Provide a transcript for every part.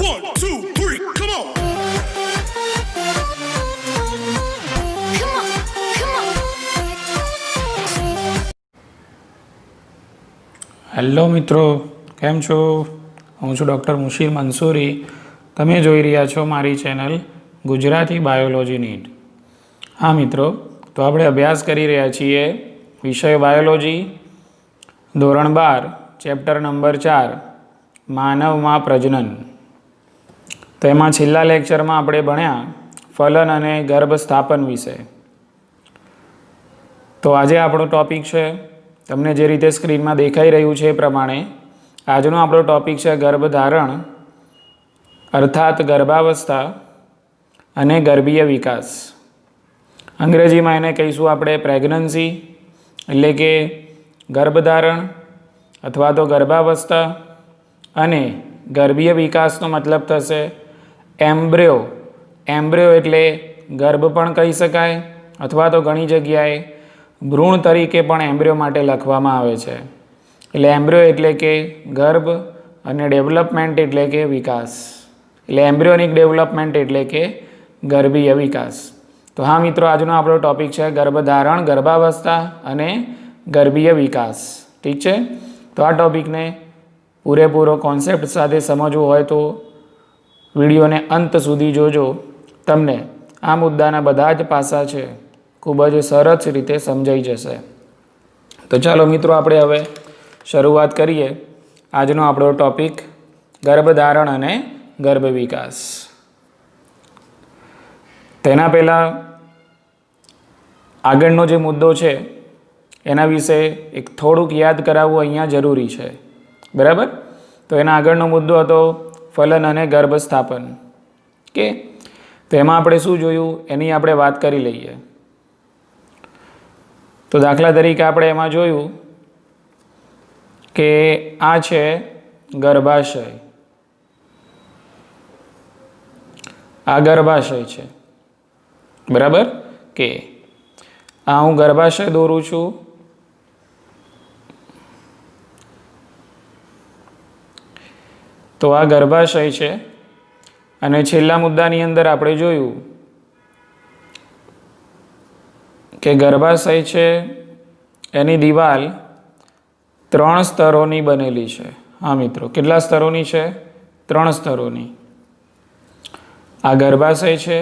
1, 2, 3, come on. Hello મિત્રો, કેમ છો? હું છું ડૉક્ટર મુશીર મંસૂરી. તમે જોઈ રહ્યા છો મારી ચેનલ ગુજરાતી બાયોલોજી નીટ. હા મિત્રો, તો આપણે અભ્યાસ કરી રહ્યા છીએ વિષય બાયોલોજી, ધોરણ 12, ચેપ્ટર નંબર 4, માનવમાં પ્રજનન. તો એમાં છેલ્લા લેક્ચરમાં આપણે ભણ્યા ફલન અને ગર્ભસ્થાપન વિશે. તો આજે આપણો ટૉપિક છે, તમને જે રીતે સ્ક્રીનમાં દેખાઈ રહ્યું છે એ પ્રમાણે આજનો આપણો ટૉપિક છે ગર્ભધારણ અર્થાત ગર્ભાવસ્થા અને ગર્ભીય વિકાસ. અંગ્રેજીમાં એને કહીશું આપણે પ્રેગ્નન્સી એટલે કે ગર્ભધારણ અથવા તો ગર્ભાવસ્થા, અને ગર્ભીય વિકાસનો મતલબ થશે એમ્બ્રિયો. એમ્બ્રિયો એટલે ગર્ભ પણ કહી શકાય, અથવા તો ઘણી જગ્યાએ ભ્રૂણ તરીકે પણ એમ્બ્રિયો માટે લખવામાં આવે છે. એટલે એમ્બ્રિયો એટલે કે ગર્ભ અને ડેવલપમેન્ટ એટલે કે વિકાસ. એટલે એમ્બ્રિયોનિક ડેવલપમેન્ટ એટલે કે ગર્ભીય વિકાસ. તો હા મિત્રો, આજનો આપણો ટૉપિક છે ગર્ભધારણ, ગર્ભાવસ્થા અને ગર્ભીય વિકાસ. ઠીક છે? તો આ ટૉપિકને પૂરેપૂરો કોન્સેપ્ટ સાથે સમજવું હોય તો વિડીયોને અંત સુધી જોજો. તમને આ મુદ્દાના બધા જ પાસા છે ખૂબ જ સરસ રીતે સમજાઈ જશે. તો ચાલો મિત્રો, આપણે હવે શરૂઆત કરીએ આજનો આપણો ટૉપિક ગર્ભધારણ અને ગર્ભ વિકાસ. તેના પહેલાં આગળનો જે મુદ્દો છે એના વિશે એક થોડુંક યાદ કરાવવું અહીંયા જરૂરી છે, બરાબર? તો એના આગળનો મુદ્દો હતો ફલન અને ગર્ભસ્થાપન. કે તો એમાં આપણે શું જોયું એની આપણે વાત કરી લઈએ. તો દાખલા તરીકે આપણે એમાં જોયું કે આ છે ગર્ભાશય. આ ગર્ભાશય છે, બરાબર? કે આ હું ગર્ભાશય દોરું છું. તો આ ગર્ભાશય છે, અને છેલ્લા મુદ્દાની અંદર આપણે જોયું કે ગર્ભાશય છે એની દિવાલ 3 સ્તરોની બનેલી છે. હા મિત્રો, કેટલા સ્તરોની છે? 3 સ્તરોની. આ ગર્ભાશય છે,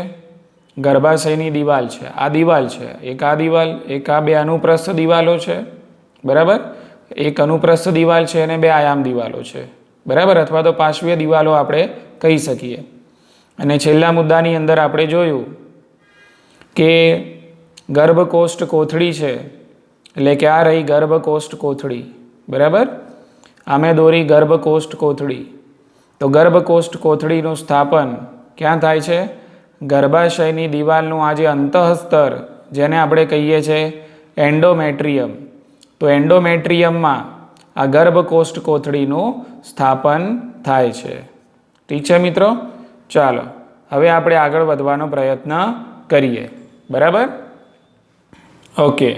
ગર્ભાશયની દિવાલ છે, આ દિવાલ છે, એક આ દિવાલ, એક આ 2 અનુપ્રસ્થ દિવાલો છે, બરાબર? એક અનુપ્રસ્થ દિવાલ છે અને 2 આયામ દિવાલો છે, બરાબર? અથવા તો પાર્શ્વીય દિવાલો આપણે કહી શકીએ. અને છેલ્લા મુદ્દાની અંદર આપણે જોયું કે ગર્ભકોષ્ઠ કોથળી છે, એટલે કે આ રહી ગર્ભકોષ્ઠ કોથળી, બરાબર? આમે દોરી ગર્ભકોષ્ઠ કોથળી. તો ગર્ભકોષ્ઠ કોથળીનું સ્થાપન ક્યાં થાય છે? ગર્ભાશયની દિવાલનું આ જે અંતઃસ્તર જેને આપણે કહીએ છીએ એન્ડોમેટ્રિયમ. તો એન્ડોમેટ્રિયમમાં આ ગર્ભકોષ્ઠ કોથળીનું સ્થાપન થાય છે. ઠીક છે મિત્રો? ચાલો હવે આપણે આગળ વધવાનો પ્રયત્ન કરીએ, બરાબર? ઓકે,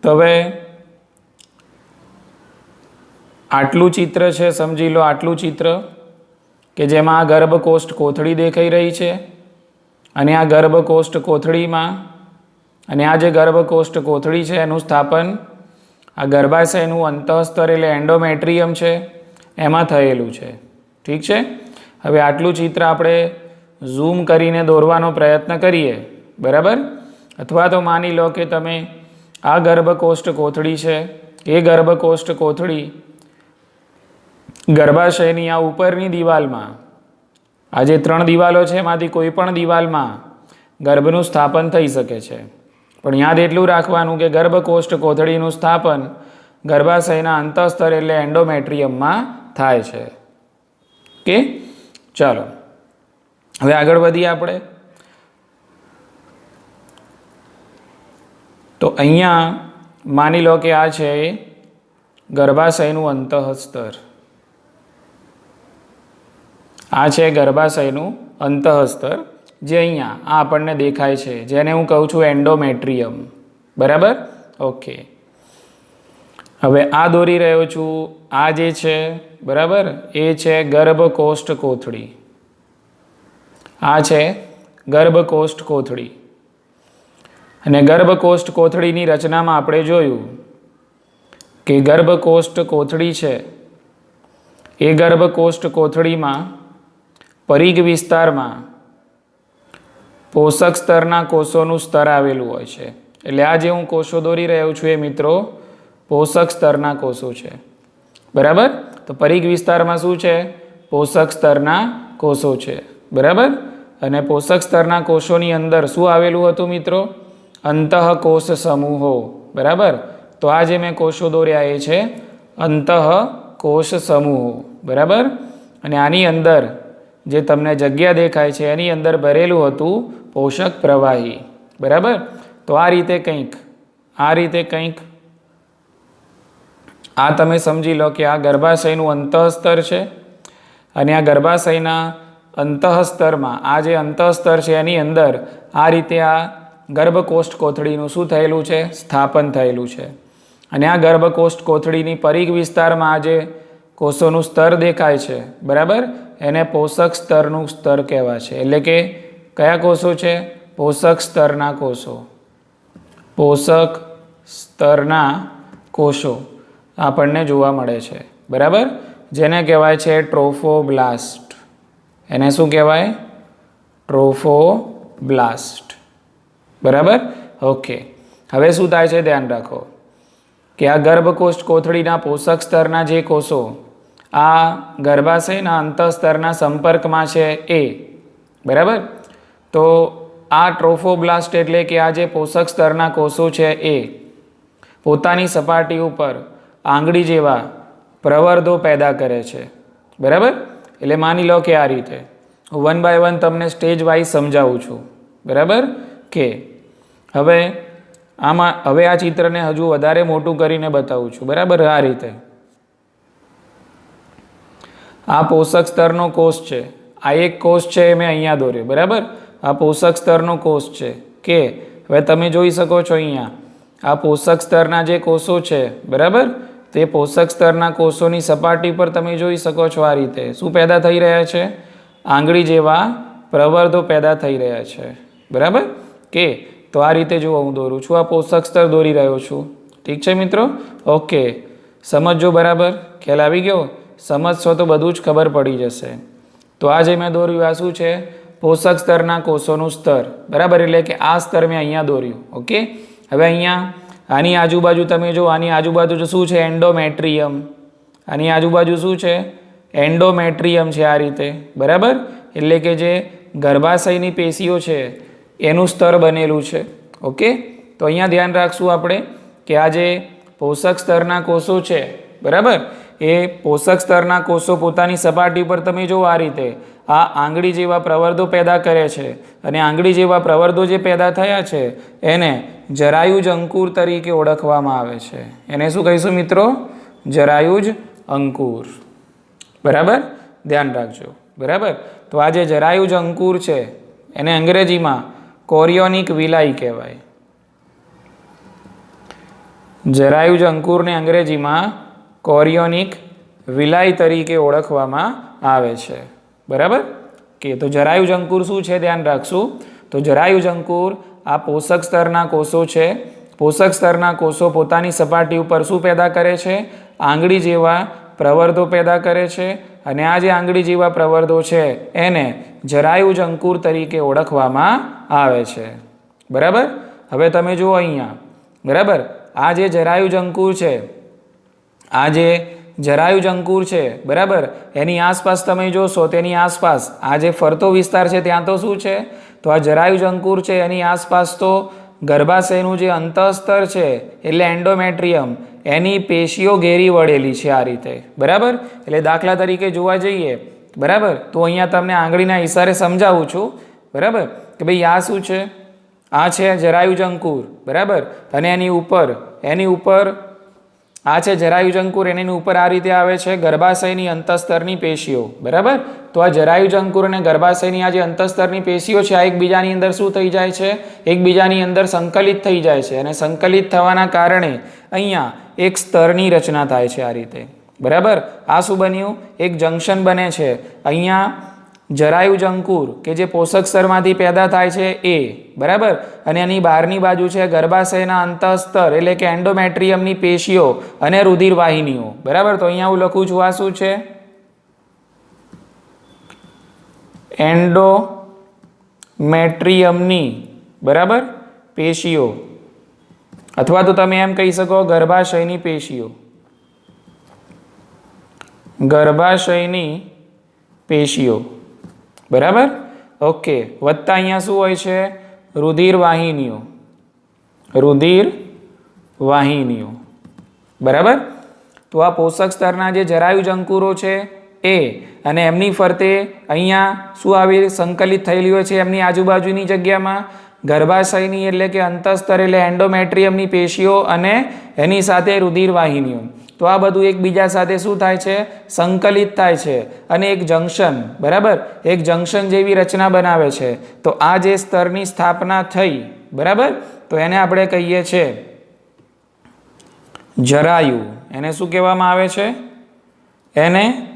તો હવે આટલું ચિત્ર છે, સમજી લો આટલું ચિત્ર કે જેમાં આ ગર્ભકોષ્ઠ કોથળી દેખાઈ રહી છે, અને આ ગર્ભકોષ્ઠ કોથળીમાં, અને આ જે ગર્ભકોષ્ઠ કોથળી છે એનું સ્થાપન આ ગર્ભાશયનું અંતઃસ્તર એટલે એન્ડોમેટ્રિયમ છે એમાં થયેલું છે. ઠીક છે? હવે આટલું ચિત્ર આપણે ઝૂમ કરીને દોરવાનો પ્રયત્ન કરીએ, બરાબર? અથવા તો માની લો કે તમે આ ગર્ભકોષ્ઠ કોથળી છે, એ ગર્ભકોષ્ઠ કોથળી ગર્ભાશયની આ ઉપરની દિવાલમાં, આ જે 3 દિવાલો છે એમાંથી કોઈ પણ દિવાલમાં ગર્ભનું સ્થાપન થઈ શકે છે. પણ યાદ એટલું રાખવાનું કે ગર્ભકોષ્ઠ કોથળીનું સ્થાપન ગર્ભાશયના અંતઃસ્તર એટલે એન્ડોમેટ્રિયમમાં થાય છે. કે ચાલો હવે આગળ વધીએ આપણે. તો અહીંયા માની લો કે આ છે ગર્ભાશયનું અંતઃસ્તર. આ છે ગર્ભાશયનું અંતઃસ્તર જે અહીંયા આ આપણને દેખાય છે, જેને હું કહું છું એન્ડોમેટ્રિયમ, બરાબર? ઓકે, હવે આ દોરી રહ્યો છું, આ જે છે, બરાબર, એ છે ગર્ભકોષ્ઠ કોથળી. આ છે ગર્ભકોષ્ઠ કોથળી. અને ગર્ભકોષ્ઠ કોથળીની રચનામાં આપણે જોયું કે ગર્ભકોષ્ઠ કોથળી છે એ ગર્ભકોષ્ઠ કોથળીમાં પરિઘ વિસ્તારમાં પોષક સ્તરના કોષોનું સ્તર આવેલું હોય છે. એટલે આ જે હું કોષો દોરી રહ્યો છું એ મિત્રો પોષક સ્તરના કોષો છે. બરાબર. તો પરિઘ વિસ્તારમાં શું છે? પોષક સ્તરના કોષો છે. બરાબર. અને પોષક સ્તરના કોષોની અંદર શું આવેલું હતું મિત્રો? અંતઃકોષ સમૂહો. બરાબર. તો આ જે મેં કોષો દોર્યા એ છે અંતઃકોષ સમૂહો. બરાબર. અને આની અંદર જે તમને જગ્યા દેખાય છે એની અંદર ભરેલું હતું પોષક પ્રવાહી. બરાબર. તો આ રીતે કંઈક આ તમે સમજી લો કે આ ગર્ભાશયનું અંતઃસ્તર છે અને આ ગર્ભાશયના અંતઃસ્તરમાં આ જે અંતઃસ્તર છે એની અંદર આ રીતે આ ગર્ભકોષ્ઠ કોથળીનું શું થયેલું છે? સ્થાપન થયેલું છે. અને આ ગર્ભકોષ્ઠ કોથળીની પરિઘ વિસ્તારમાં આ જે કોષોનું સ્તર દેખાય છે બરાબર એને પોષક સ્તરનું સ્તર કહેવાય છે. એટલે કે કયા કોષો છે? પોષક સ્તરના કોષો. પોષક સ્તરના કોષો આપણને જોવા મળે છે. બરાબર. જેને કહેવાય છે ટ્રોફોબ્લાસ્ટ. એને શું કહેવાય? ટ્રોફોબ્લાસ્ટ. બરાબર. ઓકે. હવે શું થાય છે ધ્યાન રાખો કે આ ગર્ભકોષ્ઠ કોથળીના પોષક સ્તરના જે કોષો આ ગર્ભાશયના અંતઃસ્તરના સંપર્કમાં છે એ. બરાબર. તો આ ટ્રોફોબ્લાસ્ટ એટલે કે આ જે પોષક સ્તરના કોષો છે એ પોતાની સપાટી ઉપર આંગળી જેવા પ્રવર્ધો પેદા કરે છે. બરાબર. એટલે માની લો કે આ રીતે હું 1 by 1 તમને સ્ટેજ વાઇઝ સમજાવું છું. બરાબર. કે હવે આ ચિત્રને હજુ વધારે મોટું કરીને બતાવું છું. બરાબર. આ રીતે આ પોષક સ્તરનો કોષ છે. આ એક કોષ છે એ મેં અહીંયા દોર્યો. બરાબર. આ પોષક સ્તરનો કોષ છે કે હવે તમે જોઈ શકો છો અહીંયા આ પોષક સ્તરના જે કોષો છે બરાબર તે પોષક સ્તરના કોષોની સપાટી પર તમે જોઈ શકો છો આ રીતે શું પેદા થઈ રહ્યા છે? આંગળી જેવા પ્રવર્ધો પેદા થઈ રહ્યા છે. બરાબર. કે તો આ રીતે જો હું દોરું છું આ પોષક સ્તર દોરી રહ્યો છું. ઠીક છે મિત્રો. ઓકે. સમજો. બરાબર. ખ્યાલ આવી ગયો? સમજશો તો બધું જ ખબર પડી જશે. તો આ જે મેં દોર્યું આ શું છે? પોષક સ્તરના કોષોનું સ્તર. બરાબર. એટલે કે આ સ્તર મેં અહીંયા દોર્યું. ઓકે. હવે અહીંયા આની આજુબાજુ તમે જો આની આજુબાજુ શું છે? એન્ડોમેટ્રિયમ. આની આજુબાજુ શું છે? એન્ડોમેટ્રિયમ છે આ રીતે. બરાબર. એટલે કે જે ગર્ભાશયની પેશીઓ છે એનું સ્તર બનેલું છે. ઓકે. તો અહીંયા ધ્યાન રાખશું આપણે કે આ જે પોષક સ્તરના કોષો છે બરાબર એ પોષક સ્તરના કોષો પોતાની સપાટી પર તમે જો આ રીતે આ આંગળી જેવા પ્રવર્ધો પેદા કરે છે અને આંગળી જેવા પ્રવર્ધો જે પેદા થયા છે એને જરાયુજ અંકુર તરીકે ઓળખવામાં આવે છે. એને શું કહીશું મિત્રો? જરાયુજ અંકુર. બરાબર. ધ્યાન રાખજો. બરાબર. તો આ જે જરાયુજ અંકુર છે એને અંગ્રેજીમાં કોરિયોનિક વિલાય કહેવાય. જરાયુજ અંકુરને અંગ્રેજીમાં કોરિયોનિક વિલાય તરીકે ઓળખવામાં આવે છે. બરાબર. કે તો જરાયુજ અંકુર શું છે ધ્યાન રાખશું. તો જરાયુજ અંકુર આ પોષક સ્તરના કોષો છે. પોષક સ્તરના કોષો પોતાની સપાટી ઉપર શું પેદા કરે છે? આંગળી જેવા પ્રવર્ધો પેદા કરે છે અને આ જે આંગળી જેવા પ્રવર્ધો છે એને જરાયુજ અંકુર તરીકે ઓળખવામાં આવે છે. બરાબર. હવે તમે જુઓ અહીંયા. બરાબર. આ જે જરાયુજ અંકુર છે આ જે જરાયુજ અંકુર છે બરાબર એની આસપાસ તમે જોશો તેની આસપાસ આ જે ફરતો વિસ્તાર છે ત્યાં તો શું છે? તો આ જરાયુજ અંકુર છે એની આસપાસ તો ગર્ભાશયનું જે અંતઃસ્તર છે એટલે એન્ડોમેટ્રિયમ એની પેશીઓ ઘેરી વળેલી છે આ રીતે. બરાબર. એટલે દાખલા તરીકે જોવા જઈએ બરાબર તો અહીંયા તમને આંગળીના ઈશારે સમજાવું છું. બરાબર. કે ભાઈ આ શું છે? આ છે જરાયુજ અંકુર. બરાબર. અને એની ઉપર આ છે જરાયુજ અંકુર. એની ઉપર આ રીતે આવે છે ગર્ભાશયની અંતઃસ્તરની પેશીઓ. બરાબર. તો આ જરાયુજ અંકુર અને ગર્ભાશયની આ જે અંતઃસ્તરની પેશીઓ છે આ એકબીજાની અંદર શું થઈ જાય છે? એકબીજાની અંદર સંકલિત થઈ જાય છે અને સંકલિત થવાના કારણે અહીંયા એક સ્તરની રચના થાય છે આ રીતે. બરાબર. આ શું બન્યું? એક જંક્શન બને છે. અહીંયા જરાયુજ અંકુર કે જે પોષક સ્તરમાંથી પેદા થાય છે એ, બરાબર, અને એની બહારની બાજુ છે ગર્ભાશયના અંતઃસ્તર એટલે કે એન્ડોમેટ્રિયમની પેશીઓ અને રુધિર વાહિનીઓ, બરાબર. તો અહીંયા હું લખું છું આ શું છે? એન્ડોમેટ્રિયમની, બરાબર, પેશીઓ, અથવા તો તમે એમ કહી શકો ગર્ભાશયની પેશીઓ, ગર્ભાશયની પેશીઓ, બરાબર. ઓકે, વત્તા અહીંયા શું હોય છે? રુધિર વાહિનીઓ, રુધિર વાહિનીઓ, બરાબર. તો આ પોષક સ્તરના જે જરાયુજ અંકુરો છે એ, અને એમની ફરતે અહીંયા શું આવી સંકલિત થયેલી હોય છે એમની આજુબાજુની જગ્યામાં? ગર્ભાશયની એટલે કે અંતઃસ્તર એટલે એન્ડોમેટ્રિયમની પેશીઓ અને એની સાથે રુધિર વાહિનીઓ. તો આ બધું એકબીજા સાથે શું થાય છે? સંકલિત થાય છે અને એક જંક્શન, બરાબર, એક જંક્શન જેવી રચના બનાવે છે. તો આ જે સ્તરની સ્થાપના થઈ, બરાબર, તો એને આપણે કહીએ છીએ જરાયુ. એને શું કહેવામાં આવે છે? એને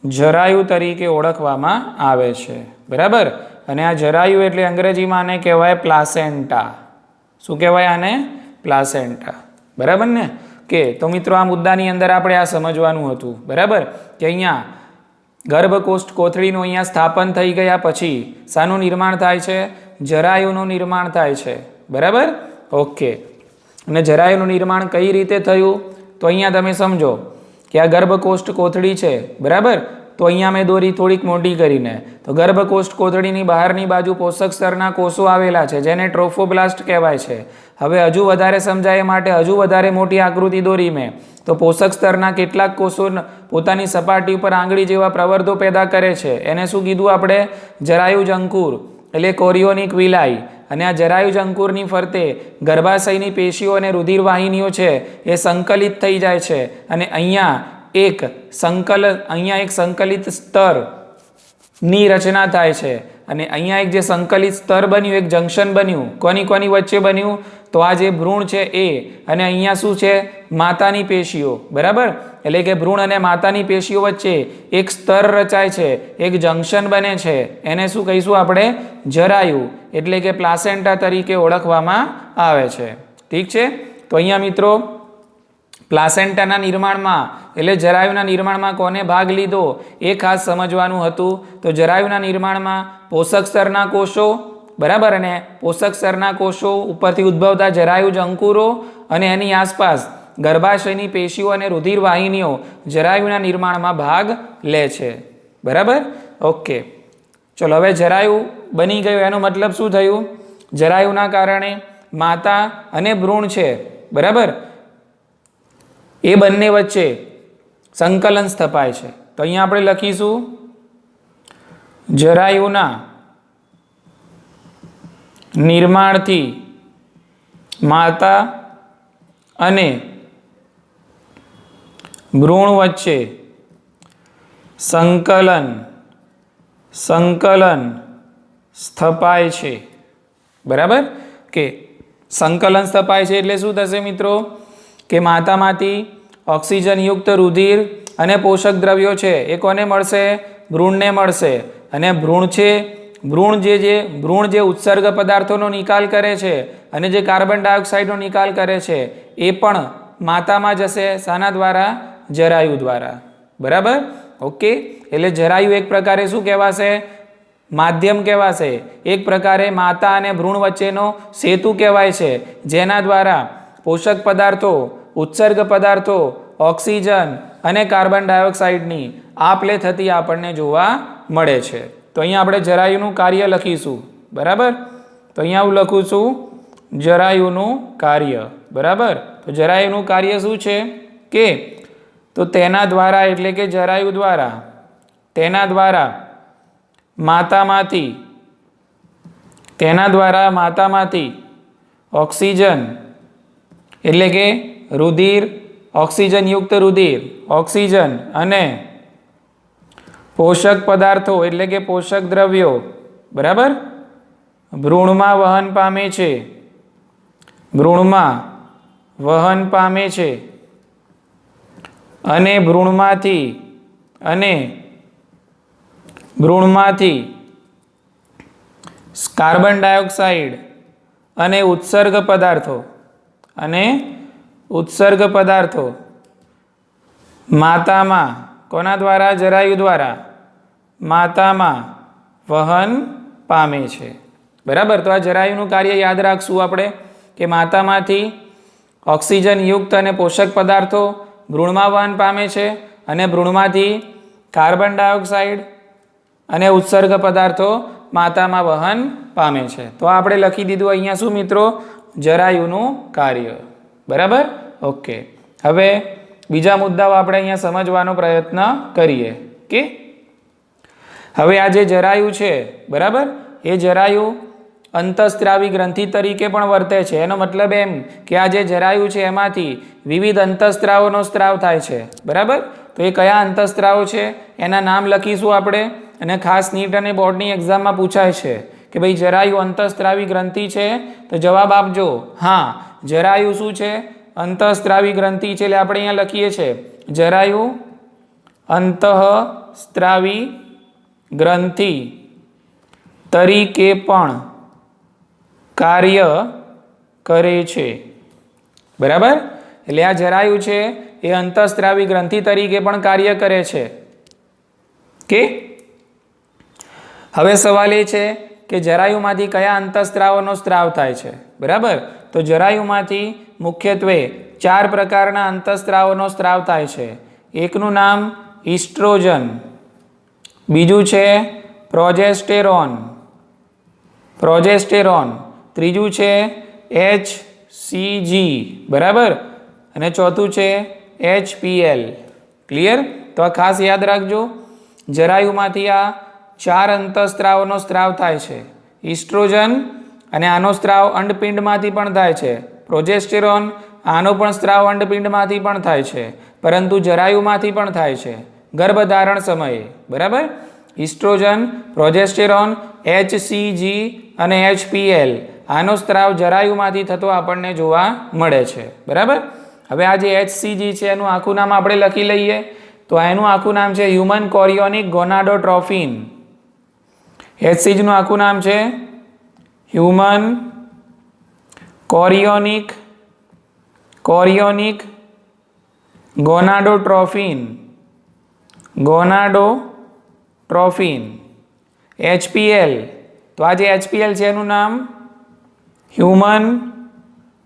જરાયુ તરીકે ઓળખવામાં આવે છે, બરાબર. અને આ જરાયુ એટલે અંગ્રેજીમાં આને કહેવાય પ્લાસેન્ટા. શું કહેવાય આને? પ્લાસેન્ટા, બરાબર ને? કે તો મિત્રો આ મુદ્દાની અંદર આપણે આ સમજવાનું હતું, બરાબર, કે અહીંયા ગર્ભકોષ્ઠ કોથળીનું અહીંયા સ્થાપન થઈ ગયા પછી શાનું નિર્માણ થાય છે? જરાયુનું નિર્માણ થાય છે, બરાબર. ઓકે, અને જરાયુનું નિર્માણ કઈ રીતે થયું? તો અહીંયા તમે સમજો કે આ ગર્ભકોષ્ઠ કોથળી છે, બરાબર. તો અહીંયા મેં દોરી થોડીક મોટી કરીને, તો ગર્ભકોષ્ઠ કોથળીની બહારની બાજુ પોષક સ્તરના કોષો આવેલા છે જેને ટ્રોફોબ્લાસ્ટ કહેવાય છે. હવે હજુ વધારે સમજાય માટે હજુ વધારે મોટી આકૃતિ દોરી મેં, તો પોષક સ્તરના કેટલાક કોષો પોતાની સપાટી ઉપર આંગળી જેવા પ્રવર્ધો પેદા કરે છે. એને શું કીધું આપણે? જરાયુજ અંકુર એટલે કોરિયોનિક વિલાય. અને આ જરાયુજ અંકુરની ફરતે ગર્ભાશયની પેશીઓ અને રુધિર વાહિનીઓ છે એ સંકલિત થઈ જાય છે અને અહીંયા એક સંકલિત સ્તરની રચના થાય છે. અને અહીંયા એક જે સંકલિત સ્તર બન્યું, એક જંક્શન બન્યું. કોની વચ્ચે બન્યું? તો આ જે ભ્રૂણ છે એ, અને અહીંયા શું છે? માતાની પેશીઓ, બરાબર. એટલે કે ભ્રૂણ અને માતાની પેશીઓ વચ્ચે એક સ્તર રચાય છે, એક જંક્શન બને છે. એને શું કહીશું આપણે? જરાયુ એટલે કે પ્લાસેન્ટા તરીકે ઓળખવામાં આવે છે. ઠીક છે. તો અહીંયા મિત્રો પ્લાસેન્ટાના નિર્માણમાં એટલે જરાયુના નિર્માણમાં કોને ભાગ લીધો એ ખાસ સમજવાનું હતું. તો જરાયુના નિર્માણમાં પોષક સ્તરના કોષો, બરાબર, અને પોષક સ્તરના કોષો ઉપરથી ઉદ્ભવતા જરાયુજ અંકુરો અને એની આસપાસ ગર્ભાશયની પેશીઓ અને રુધિર વાહિનીઓ જરાયુના નિર્માણમાં ભાગ લે છે, બરાબર. ઓકે, ચલો હવે જરાયુ બની ગયું એનો મતલબ શું થયું? જરાયુના કારણે માતા અને ભ્રૂણ છે, બરાબર, એ બંને વચ્ચે સંકલન સ્થપાય છે. તો અહીંયા આપણે લખીશું જરાયુના નિર્માણથી માતા અને ભ્રૂણ વચ્ચે સંકલન સ્થપાય છે, બરાબર. કે સંકલન સ્થપાય છે એટલે શું થશે મિત્રો? કે માતામાંથી ઓક્સિજનયુક્ત રુધિર અને પોષક દ્રવ્યો છે એ કોને મળશે? ભ્રૂણને મળશે. અને ભ્રૂણ જે ઉત્સર્ગ પદાર્થોનો નિકાલ કરે છે અને જે કાર્બન ડાયોક્સાઇડનો નિકાલ કરે છે એ પણ માતામાં જશે. શાના દ્વારા? જરાયુ દ્વારા, બરાબર. ઓકે, એટલે જરાયુ એક પ્રકારે શું કહેવાશે? માધ્યમ કહેવાશે. એક પ્રકારે માતા અને ભ્રૂણ વચ્ચેનો સેતુ કહેવાય છે, જેના દ્વારા પોષક પદાર્થો, ઉત્સર્ગ પદાર્થો, ઓક્સિજન અને કાર્બન ડાયોક્સાઇડની આપ-લે થતી આપણને જોવા મળે છે. તો અહીંયા આપણે જરાયુનું કાર્ય લખીશું, બરાબર. તો અહીંયા હું લખું છું જરાયુનું કાર્ય, બરાબર. તો જરાયુનું કાર્ય શું છે? કે તો તેના દ્વારા એટલે કે જરાયુ દ્વારા, તેના દ્વારા માતામાંથી ઓક્સિજન એટલે કે રુધિર, ઓક્સિજનયુક્ત રુધિર, ઓક્સિજન અને પોષક પદાર્થો એટલે કે પોષક દ્રવ્યો, બરાબર, ભ્રૂણમાં વહન પામે છે અને ભ્રૂણમાંથી અને ભ્રૂણમાંથી કાર્બન ડાયોક્સાઇડ અને ઉત્સર્ગ પદાર્થો માતામાં કોના દ્વારા? જરાયુ દ્વારા માતામાં વહન પામે છે. બરાબર. તો આ જરાયુનું કાર્ય યાદ રાખશું આપણે કે માતામાંથી ઓક્સિજન યુક્ત અને પોષક પદાર્થો ભ્રૂણમાં વહન પામે છે અને ભ્રૂણમાંથી કાર્બન ડાયોક્સાઇડ અને ઉત્સર્ગ પદાર્થો માતામાં વહન પામે છે. તો આપણે લખી દીધું અહીંયા શું મિત્રો? જરાયુનું કાર્ય. બરાબર. ઓકે. હવે બીજા મુદ્દાઓ આપણે અહીંયા સમજવાનો પ્રયત્ન કરીએ કે હવે આ જે જરાયુ છે, બરાબર, એ જરાયુ અંતઃસ્ત્રાવી ગ્રંથિ તરીકે પણ વર્તે છે. એનો મતલબ એમ કે આ જે જરાયુ છે એમાંથી વિવિધ અંતઃસ્ત્રાવોનો સ્ત્રાવ થાય છે. બરાબર. તો એ કયા અંતઃસ્ત્રાવો છે એના નામ લખીશું આપણે. અને ખાસ નીટ અને બોર્ડની એક્ઝામમાં પૂછાય છે કે ભાઈ જરાયુ અંતઃસ્ત્રાવી ગ્રંથિ છે? તો જવાબ આપજો હા. જરાયુ શું છે? અંતઃસ્ત્રાવી ગ્રંથિ છે. એટલે આપણે અહીંયા લખીએ છીએ જરાયુ અંતઃસ્ત્રાવી ગ્રંથિ તરીકે પણ કાર્ય કરે છે. બરાબર. એટલે આ જરાયુ છે એ અંતઃસ્ત્રાવી ગ્રંથિ તરીકે પણ કાર્ય કરે છે કે હવે સવાલ એ છે કે જરાયુમાંથી કયા અંતઃસ્ત્રાવોનો સ્ત્રાવ થાય છે? બરાબર. તો જરાયુમાંથી મુખ્યત્વે 4 પ્રકારના અંતઃસ્ત્રાવોનો સ્ત્રાવ થાય છે. એકનું નામ ઇસ્ટ્રોજન, બીજું છે પ્રોજેસ્ટેરોન, ત્રીજું છે HCG, બરાબર, અને ચોથું છે HPL. ક્લિયર? તો આ ખાસ યાદ રાખજો. જરાયુમાંથી આ 4 અંતઃસ્ત્રાવોનો સ્ત્રાવ થાય છે. ઇસ્ટ્રોજન, અને આનો સ્ત્રાવ અંડપિંડમાંથી પણ થાય છે. પ્રોજેસ્ટેરોન, આનો પણ સ્ત્રાવ અંડપિંડમાંથી પણ થાય છે, પરંતુ જરાયુમાંથી પણ થાય છે ગર્ભધારણ સમયે. બરાબર. ઇસ્ટ્રોજન, પ્રોજેસ્ટેરોન, HCG અને HPL આનો સ્ત્રાવ જરાયુમાંથી થતો આપણને જોવા મળે છે. બરાબર. હવે આ જે HCG છે એનું આખું નામ આપણે લખી લઈએ. તો એનું આખું નામ છે હ્યુમન કોરિયોનિક ગોનાડોટ્રોફિન. HCG નું આખું નામ છે હ્યુમન કોરિયોનિક ગોનાડોટ્રોફિન. HPL, તો આ જે HPL છે એનું નામ હ્યુમન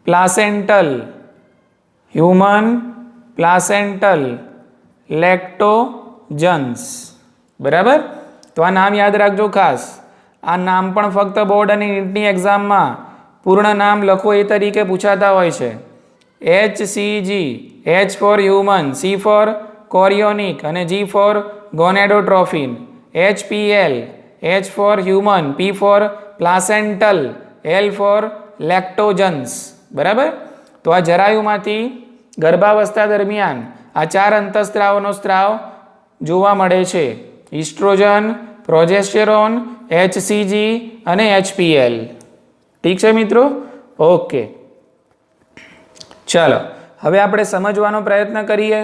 પ્લાસેન્ટલ લેક્ટોજન્સ. બરાબર. તો આ નામ યાદ રાખજો ખાસ. આ નામ પણ ફક્ત બોર્ડ અને નીટની એક્ઝામમાં પૂર્ણ નામ લખો એ તરીકે પૂછાતા હોય છે. HCG, H for human, C for chorionic અને G for gonadotrophin. HPL, H for human, P for placental, L for lactogens. બરાબર. તો આ જરાયુમાંથી ગર્ભાવસ્થા દરમિયાન આ 4 અંતઃસ્ત્રાવોનો સ્ત્રાવ જોવા મળે છે. ઇસ્ટ્રોજન, પ્રોજેસ્ટેરોન, HCG અને HPL. ઠીક છે મિત્રો? ઓકે. ચાલો હવે આપણે સમજવાનો પ્રયત્ન કરીએ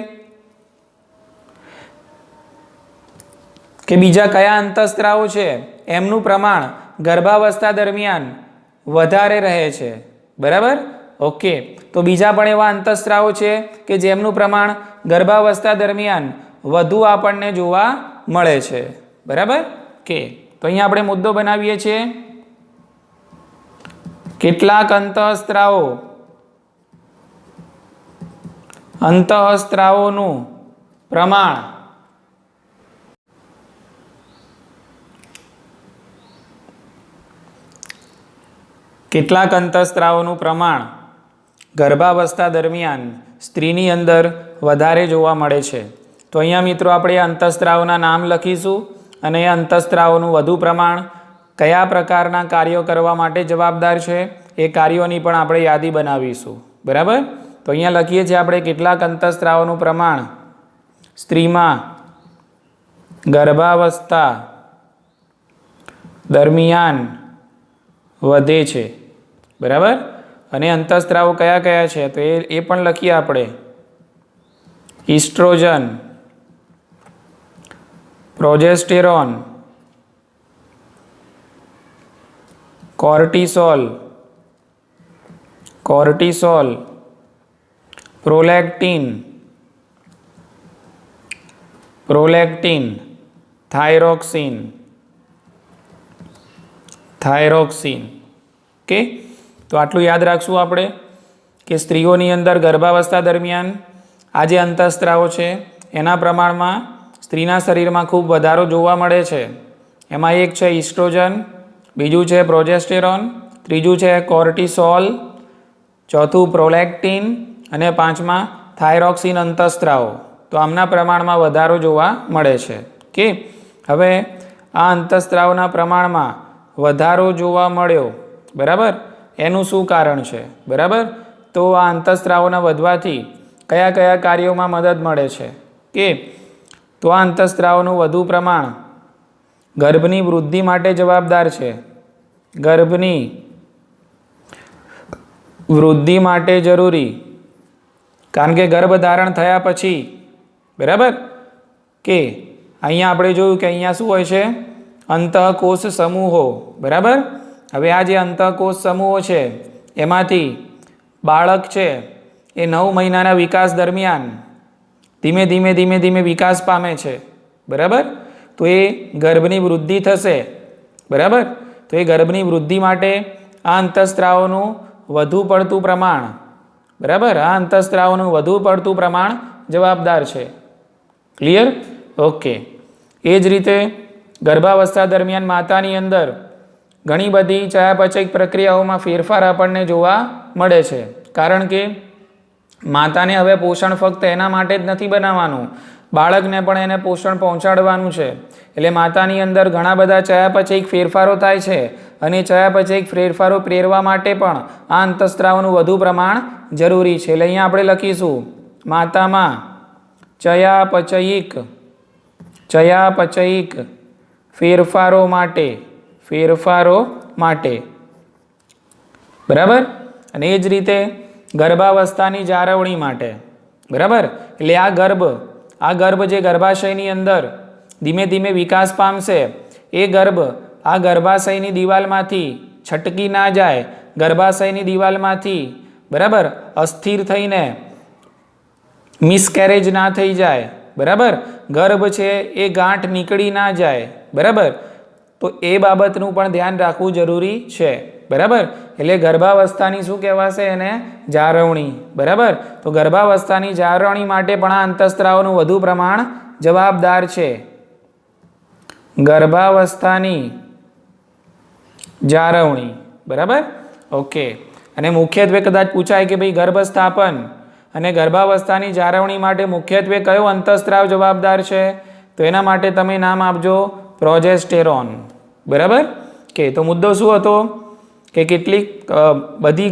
કે બીજા કયા અંતઃસ્ત્રાવો છે એમનું પ્રમાણ ગર્ભાવસ્થા દરમિયાન વધારે રહે છે. બરાબર. ઓકે. તો બીજા પણ એવા અંતઃસ્ત્રાવો છે કે જેમનું પ્રમાણ ગર્ભાવસ્થા દરમિયાન વધુ આપણને જોવા મળે છે. બરાબર. કે તો અહીંયા આપણે મુદ્દો બનાવીએ છીએ કેટલાક અંતઃસ્ત્રાવોનું પ્રમાણ ગર્ભાવસ્થા દરમિયાન સ્ત્રીની અંદર વધારે જોવા મળે છે. તો અહીંયા મિત્રો આપણે અંતઃસ્ત્રાવોના નામ લખીશું અને એ અંતઃસ્ત્રાવોનું વધુ પ્રમાણ કયા પ્રકારના કાર્યો કરવા માટે જવાબદાર છે એ કાર્યોની પણ આપણે યાદી બનાવીશું. બરાબર. તો અહીંયા લખીએ છીએ આપણે કેટલાક અંતઃસ્ત્રાવોનું પ્રમાણ સ્ત્રીમાં ગર્ભાવસ્થા દરમિયાન વધે છે. બરાબર. અને અંતઃસ્ત્રાવો કયા કયા છે તો એ પણ લખીએ આપણે. Oestrogen, progesterone, cortisol, cortisol, prolactin, prolactin, thyroxine, thyroxine. Okay, તો આટલું યાદ રાખશું આપણે કે સ્ત્રીઓની અંદર ગર્ભાવસ્થા દરમિયાન આ જે અંતઃસ્ત્રાવો છે એના પ્રમાણમાં સ્ત્રીના શરીરમાં ખૂબ વધારો જોવા મળે છે. એમાં એક છે ઇસ્ટ્રોજન, બીજું છે પ્રોજેસ્ટેરોન, ત્રીજું છે કોર્ટિસોલ, ચોથું પ્રોલેક્ટિન અને પાંચમા થાઇરોક્સિન અંતઃસ્ત્રાવો. તો આમના પ્રમાણમાં વધારો જોવા મળે છે. કે હવે આ અંતઃસ્ત્રાવના પ્રમાણમાં વધારો જોવા મળ્યો, બરાબર, એનું શું કારણ છે? બરાબર, તો આ અંતઃસ્ત્રાવોના વધવાથી કયા કયા કાર્યોમાં મદદ મળે છે? કે તો આ અંતઃસ્ત્રાવોનું વધુ પ્રમાણ ગર્ભની વૃદ્ધિ માટે જવાબદાર છે. ગર્ભની વૃદ્ધિ માટે જરૂરી, કારણ કે ગર્ભધારણ થયા પછી, બરાબર, કે અહીંયા આપણે જોયું કે અહીંયા શું હોય છે? અંતઃકોષ સમૂહો, બરાબર. હવે આ જે અંતઃકોષ સમૂહો છે એમાંથી બાળક છે એ 9 મહિનાના વિકાસ દરમિયાન ધીમે ધીમે ધીમે ધીમે વિકાસ પામે છે, બરાબર. તો એ ગર્ભની વૃદ્ધિ થશે, બરાબર. તો એ ગર્ભની વૃદ્ધિ માટે આ અંતઃસ્ત્રાવોનું વધુ પડતું પ્રમાણ, બરાબર, આ અંતઃસ્ત્રાવોનું વધુ પડતું પ્રમાણ જવાબદાર છે. ક્લિયર? ઓકે. એ જ રીતે ગર્ભાવસ્થા દરમિયાન માતાની અંદર ઘણી બધી ચયાપચયિક પ્રક્રિયાઓમાં ફેરફાર આપણને જોવા મળે છે. કારણ કે માતાને હવે પોષણ ફક્ત એના માટે જ નથી બનાવવાનું, બાળકને પણ એને પોષણ પહોંચાડવાનું છે. એટલે માતાની અંદર ઘણા બધા ચયાપચયિક ફેરફારો થાય છે અને ચયાપચયિક ફેરફારો પ્રેરવા માટે પણ આ અંતઃસ્ત્રાવનું વધુ પ્રમાણ જરૂરી છે. એટલે અહીંયા આપણે લખીશું માતામાં ચયાપચયિક ફેરફારો માટે, બરાબર. અને એ જ રીતે ગર્ભાવસ્થાની જાળવણી માટે, બરાબર. એટલે આ ગર્ભ જે ગર્ભાશયની અંદર ધીમે ધીમે વિકાસ પામશે, એ ગર્ભ આ ગર્ભાશયની દિવાલમાંથી છટકી ના જાય, ગર્ભાશયની દિવાલમાંથી, બરાબર, અસ્થિર થઈને મિસકેરેજ ના થઈ જાય, બરાબર, ગર્ભ છે એ ગાંઠ નીકળી ના જાય, બરાબર. તો એ બાબતનું પણ ધ્યાન રાખવું જરૂરી છે, બરાબર. એટલે ગર્ભાવસ્થાની શું કહેવાશે? એને જાળવણી, બરાબર. તો ગર્ભાવસ્થાની જાળવણી માટે પણ આ અંતઃસ્ત્રાવોનું વધુ પ્રમાણ જવાબદાર છે. ગર્ભાવસ્થાની જાળવણી, બરાબર. ઓકે. અને મુખ્યત્વે કદાચ પૂછાય કે ભાઈ ગર્ભસ્થાપન અને ગર્ભાવસ્થાની જાળવણી માટે મુખ્યત્વે કયો અંતઃસ્ત્રાવ જવાબદાર છે? તો એના માટે તમે નામ આપજો પ્રોજેસ્ટેરોન, બરાબર. કે તો મુદ્દો શું હતો કે કેટલીક બધી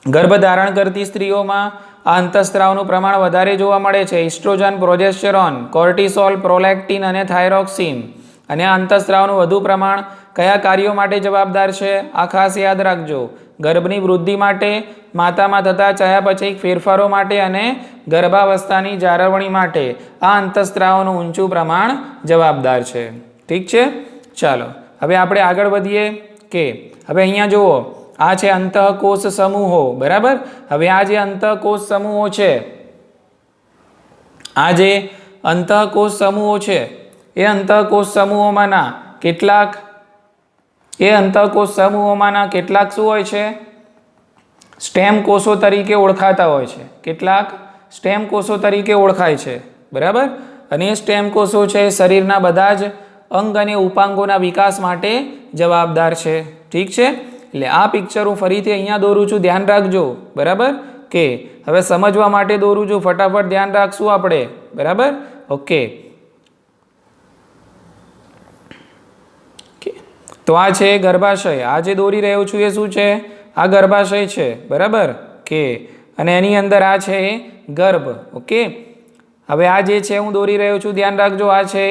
ગર્ભધારણ કરતી સ્ત્રીઓમાં આ અંતઃસ્ત્રાવનું પ્રમાણ વધારે જોવા મળે છે. ઇસ્ટ્રોજન, પ્રોજેસ્ટેરોન, કોર્ટિસોલ, પ્રોલેક્ટિન અને થાઇરોક્સિન. અને આ અંતઃસ્ત્રાવનું વધુ પ્રમાણ કયા કાર્યો માટે જવાબદાર છે? આ ખાસ યાદ રાખજો. ગર્ભની વૃદ્ધિ માટે, માતામાં થતા ચયાપચયિક ફેરફારો માટે અને ગર્ભાવસ્થાની જાળવણી માટે આ અંતઃસ્ત્રાવોનું ઊંચું પ્રમાણ જવાબદાર છે. ઠીક છે? ચાલો હવે આપણે આગળ વધીએ. કે હવે અહીંયા જુઓ, આ છે અંતઃકોષ સમૂહો, બરાબર. હવે આ જે અંતઃકોષ સમૂહો છે, આ જે અંતઃકોષ સમૂહો છે એ અંતઃકોષ સમૂહોમાંના કેટલાક શું હોય છે? સ્ટેમ કોષો તરીકે ઓળખાતા હોય છે. કેટલાક સ્ટેમ કોષો તરીકે ઓળખાય છે, બરાબર. અને એ સ્ટેમ કોષો છે શરીરના બધા જ અંગ અને ઉપાંગોના વિકાસ માટે જવાબદાર છે. ઠીક છે? એટલે આ પિક્ચર હું ફરીથી અહીંયા દોરું છું, ધ્યાન રાખજો, બરાબર. કે હવે સમજવા માટે દોરું છું, ફટાફટ ધ્યાન રાખશું આપણે, બરાબર. ઓકે. તો આ છે ગર્ભાશય. આ જે દોરી રહ્યો છું એ શું છે? આ ગર્ભાશય છે, બરાબર. કે અને એની અંદર આ છે ગર્ભ. ઓકે. હવે આ જે છે હું દોરી રહ્યો છું, ધ્યાન રાખજો, આ છે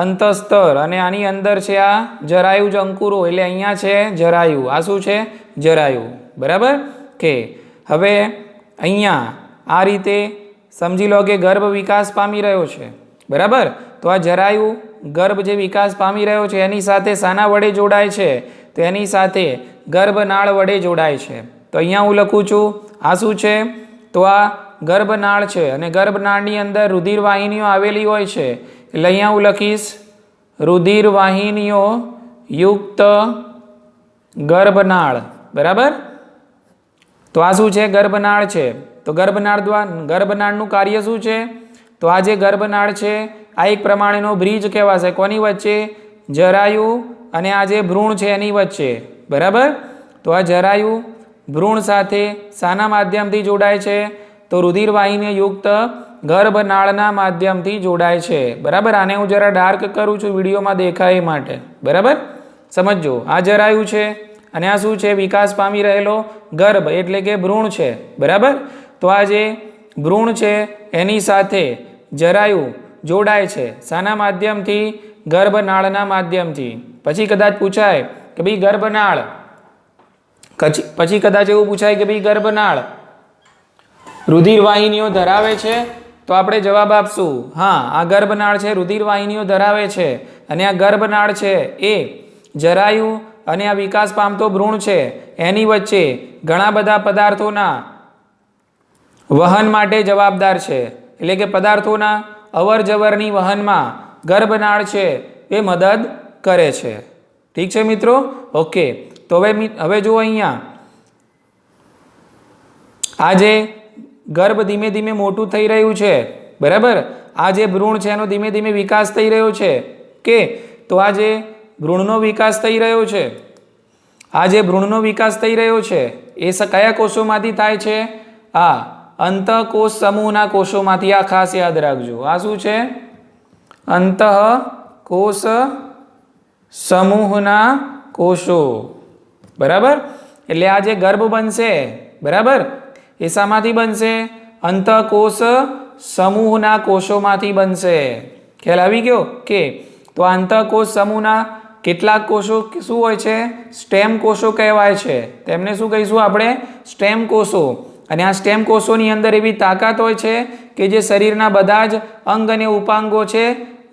અંતસ્તર અને આની અંદર છે આ જરાયુ જ અંકુરો. એટલે અહીંયા છે જરાયુ. આ શું છે? જરાયુ, બરાબર. કે હવે અહીંયા આ રીતે સમજી લો કે ગર્ભ વિકાસ પામી રહ્યો છે, બરાબર. તો આ જરાયુ ગર્ભ જે વિકાસ પામી રહ્યો છે એની સાથે શાના વડે જોડાય છે? તો એની સાથે ગર્ભનાળ વડે જોડાય છે. તો અહીંયા હું લખું છું, આ શું છે? તો આ ગર્ભનાળ છે અને ગર્ભનાળની અંદર રુધિર વાહિનીઓ આવેલી હોય છે. એટલે અહીંયા હું લખીશ રુધિર વાહિનીઓ યુક્ત ગર્ભનાળ. બરાબર? તો આ શું છે? ગર્ભનાળ છે. તો ગર્ભનાળનું કાર્ય શું છે? તો આ જે ગર્ભનાળ છે આ એક પ્રમાણેનો બ્રિજ કહેવાશે. કોની વચ્ચે? જરાયુ અને આ જે ભ્રૂણ છે એની વચ્ચે. બરાબર? તો આ જરાયુ ભ્રૂણ સાથે શાના માધ્યમથી જોડાય છે? તો રુધિર વાહિની યુક્ત ગર્ભનાળના માધ્યમથી જોડાય છે. બરાબર? આને હું જરા ડાર્ક કરું છું વિડીયોમાં દેખાય એ માટે. બરાબર? સમજો, આ જરાયુ છે અને આ શું છે? વિકાસ પામી રહેલો ગર્ભ એટલે કે ભ્રૂણ છે. બરાબર? તો આ જે ભ્રૂણ છે એની સાથે જરાયુ જોડાય છે. શાના માધ્યમથી? ગર્ભનાળના માધ્યમથી. પછી કદાચ પૂછાય કે ભાઈ ગર્ભનાળ, પછી કદાચ એવું પૂછાય કે ભાઈ ગર્ભનાળ રુધિર વાહિનીઓ ધરાવે છે? તો આપણે જવાબ આપશું હા, આ ગર્ભનાળ છે રુધિર વાહિનીઓ ધરાવે છે. અને આ ગર્ભનાળ છે એ જરાયુ અને આ વિકાસ પામતો ભ્રૂણ છે એની વચ્ચે ઘણા બધા પદાર્થોના વહન માટે જવાબદાર છે. એટલે કે પદાર્થોના અવર જવરની વહનમાં ગર્ભનાળ છે એ મદદ કરે છે. ઠીક છે મિત્રો? ઓકે. તો હવે જુઓ અહીંયા આ જે ગર્ભ ધીમે ધીમે મોટું થઈ રહ્યું છે. બરાબર? આ જે ભ્રૂણ છે એનો ધીમે ધીમે વિકાસ થઈ રહ્યો છે. કે તો આ જે ભ્રૂણનો વિકાસ થઈ રહ્યો છે, આ જે ભ્રૂણનો વિકાસ થઈ રહ્યો છે એ કયા કોષોમાંથી થાય છે? આ અંતઃકોષ સમૂહના કોષોમાંથી. આ ખાસ યાદ રાખજો. આ શું છે? અંતઃકોષ સમૂહના કોષો. બરાબર? એટલે આ જે ગર્ભ બનશે, બરાબર, એ શામાંથી બનશે? અંતઃકોષ સમૂહના કોષોમાંથી બનશે. ખ્યાલ આવી ગયો? કે તો અંતઃકોષ સમૂહના કેટલાક કોષો શું હોય છે? સ્ટેમ કોષો કહેવાય છે. તેમને શું કહીશું આપણે? સ્ટેમ કોષો. અને આ સ્ટેમ કોષોની અંદર એવી તાકાત હોય છે કે જે શરીરના બધા જ અંગ અને ઉપાંગો છે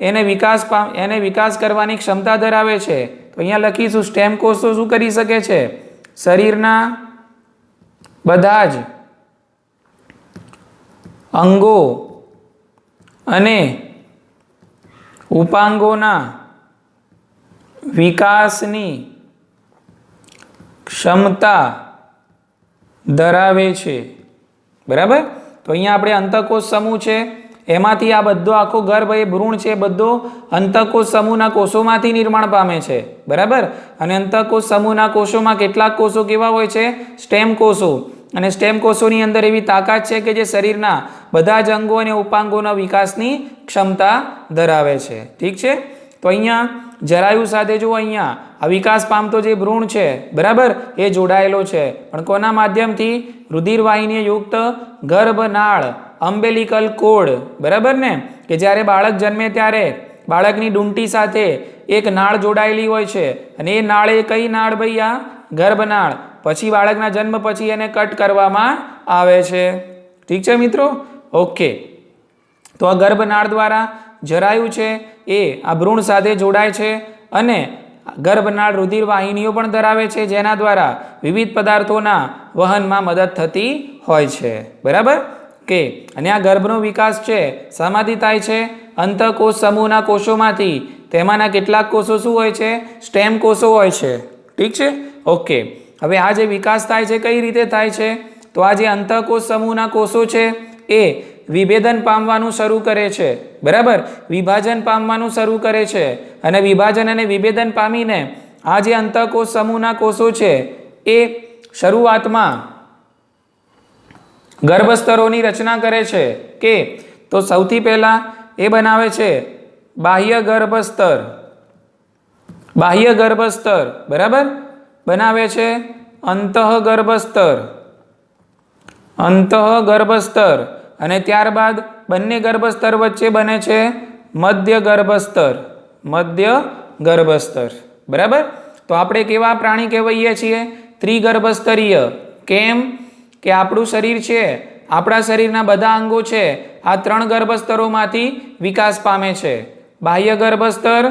એને વિકાસ કરવાની ક્ષમતા ધરાવે છે. તો અહીંયા લખીશું સ્ટેમ કોષો શું કરી શકે છે? શરીરના બધા જ અંગો અને ઉપાંગોના વિકાસની ક્ષમતા ધરાવે છે. બરાબર? તો અહીંયા આપણે અંતઃકોષ સમૂહ છે એમાંથી આ બધો આખો ગર્ભ એ ભ્રૂણ છે બધો અંતઃકોષ સમૂહના કોષોમાંથી નિર્માણ પામે છે. બરાબર? અને અંતઃકોષ સમૂહના કોષોમાં કેટલાક કોષો કેવા હોય છે? સ્ટેમ કોષો. અને સ્ટેમ કોષોની અંદર એવી તાકાત છે કે જે શરીરના બધા જ અંગો અને ઉપાંગોના વિકાસની ક્ષમતા ધરાવે છે. ઠીક છે? તો અહીંયા જરાયુ સાથે જો અહીંયા આ વિકાસ પામતો જે ભ્રૂણ છે, બરાબર, એ જોડાયેલો છે. પણ કોના માધ્યમથી? રુધિર વાહિની યુક્ત ગર્ભનાળ, અમ્બેલિકલ કોડ. બરાબર ને? કે જ્યારે બાળક જન્મે ત્યારે બાળકની ડૂંટી સાથે એક નાળ જોડાયેલી હોય છે અને એ નાળ એ કઈ નાળ ભાઈ? આ ગર્ભનાળ. પછી બાળકના જન્મ પછી એને કટ કરવામાં આવે છે. ઠીક છે મિત્રો? ઓકે. તો આ ગર્ભનાળ દ્વારા જરાયુ છે એ આ ભ્રૂણ સાથે જોડાય છે અને ગર્ભનાળ રુધિર વાહિનીઓ પણ ધરાવે છે જેના દ્વારા વિવિધ પદાર્થોના વહનમાં મદદ થતી હોય છે. બરાબર? કે અને આ ગર્ભનો વિકાસ છે શામાંથી થાય છે? અંતઃકોષ સમૂહના કોષોમાંથી. તેમાંના કેટલાક કોષો શું હોય છે? સ્ટેમ કોષો હોય છે. ઠીક છે? ઓકે. હવે આ જે વિકાસ થાય છે કઈ રીતે થાય છે? તો આ જે અંતઃકોષ સમૂહના કોષો છે એ વિભેદન પામવાનું શરૂ કરે છે. બરાબર? વિભાજન પામવાનું શરૂ કરે છે અને વિભાજન અને વિભેદન પામીને આ જે અંતઃકોષ સમૂહના કોષો છે એ શરૂઆતમાં ગર્ભસ્તરોની રચના કરે છે. કે તો સૌથી પહેલા એ બનાવે છે બાહ્ય ગર્ભસ્તર. બાહ્ય ગર્ભસ્તર. બરાબર? બનાવે છે અંતઃગર્ભસ્તર. અંતઃગર્ભસ્તર. અને ત્યારબાદ બંને ગર્ભસ્તર વચ્ચે બને છે મધ્ય ગર્ભસ્તર. મધ્ય ગર્ભસ્તર. બરાબર? તો આપણે કેવા પ્રાણી કહેવાઈએ છીએ? ત્રિગર્ભસ્તરીય. કેમ? કે આપણું શરીર છે, આપણા શરીરના બધા અંગો છે આ 3 ગર્ભસ્તરોમાંથી વિકાસ પામે છે. બાહ્ય ગર્ભસ્તર,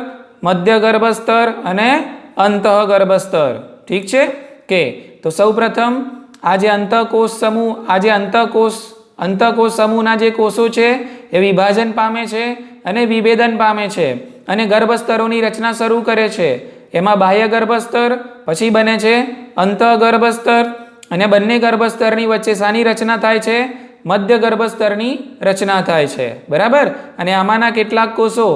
મધ્ય ગર્ભસ્તર અને અંતઃ ગર્ભસ્તર. ઠીક છે કે તો સૌપ્રથમ આ જે અંતઃકોષ સમૂહ, આ જે અંતઃકોષ સમૂહના જે કોષો છે એ વિભાજન પામે છે અને વિભેદન પામે છે અને ગર્ભસ્તરોની રચના શરૂ કરે છે. એમાં બાહ્ય ગર્ભસ્તર, પછી બને છે અંતઃ ગર્ભસ્તર અને બંને ગર્ભસ્તરની વચ્ચે શાની રચના થાય છે? મધ્ય ગર્ભસ્તરની રચના થાય છે. બરાબર. અને આમાંના કેટલાક કોષો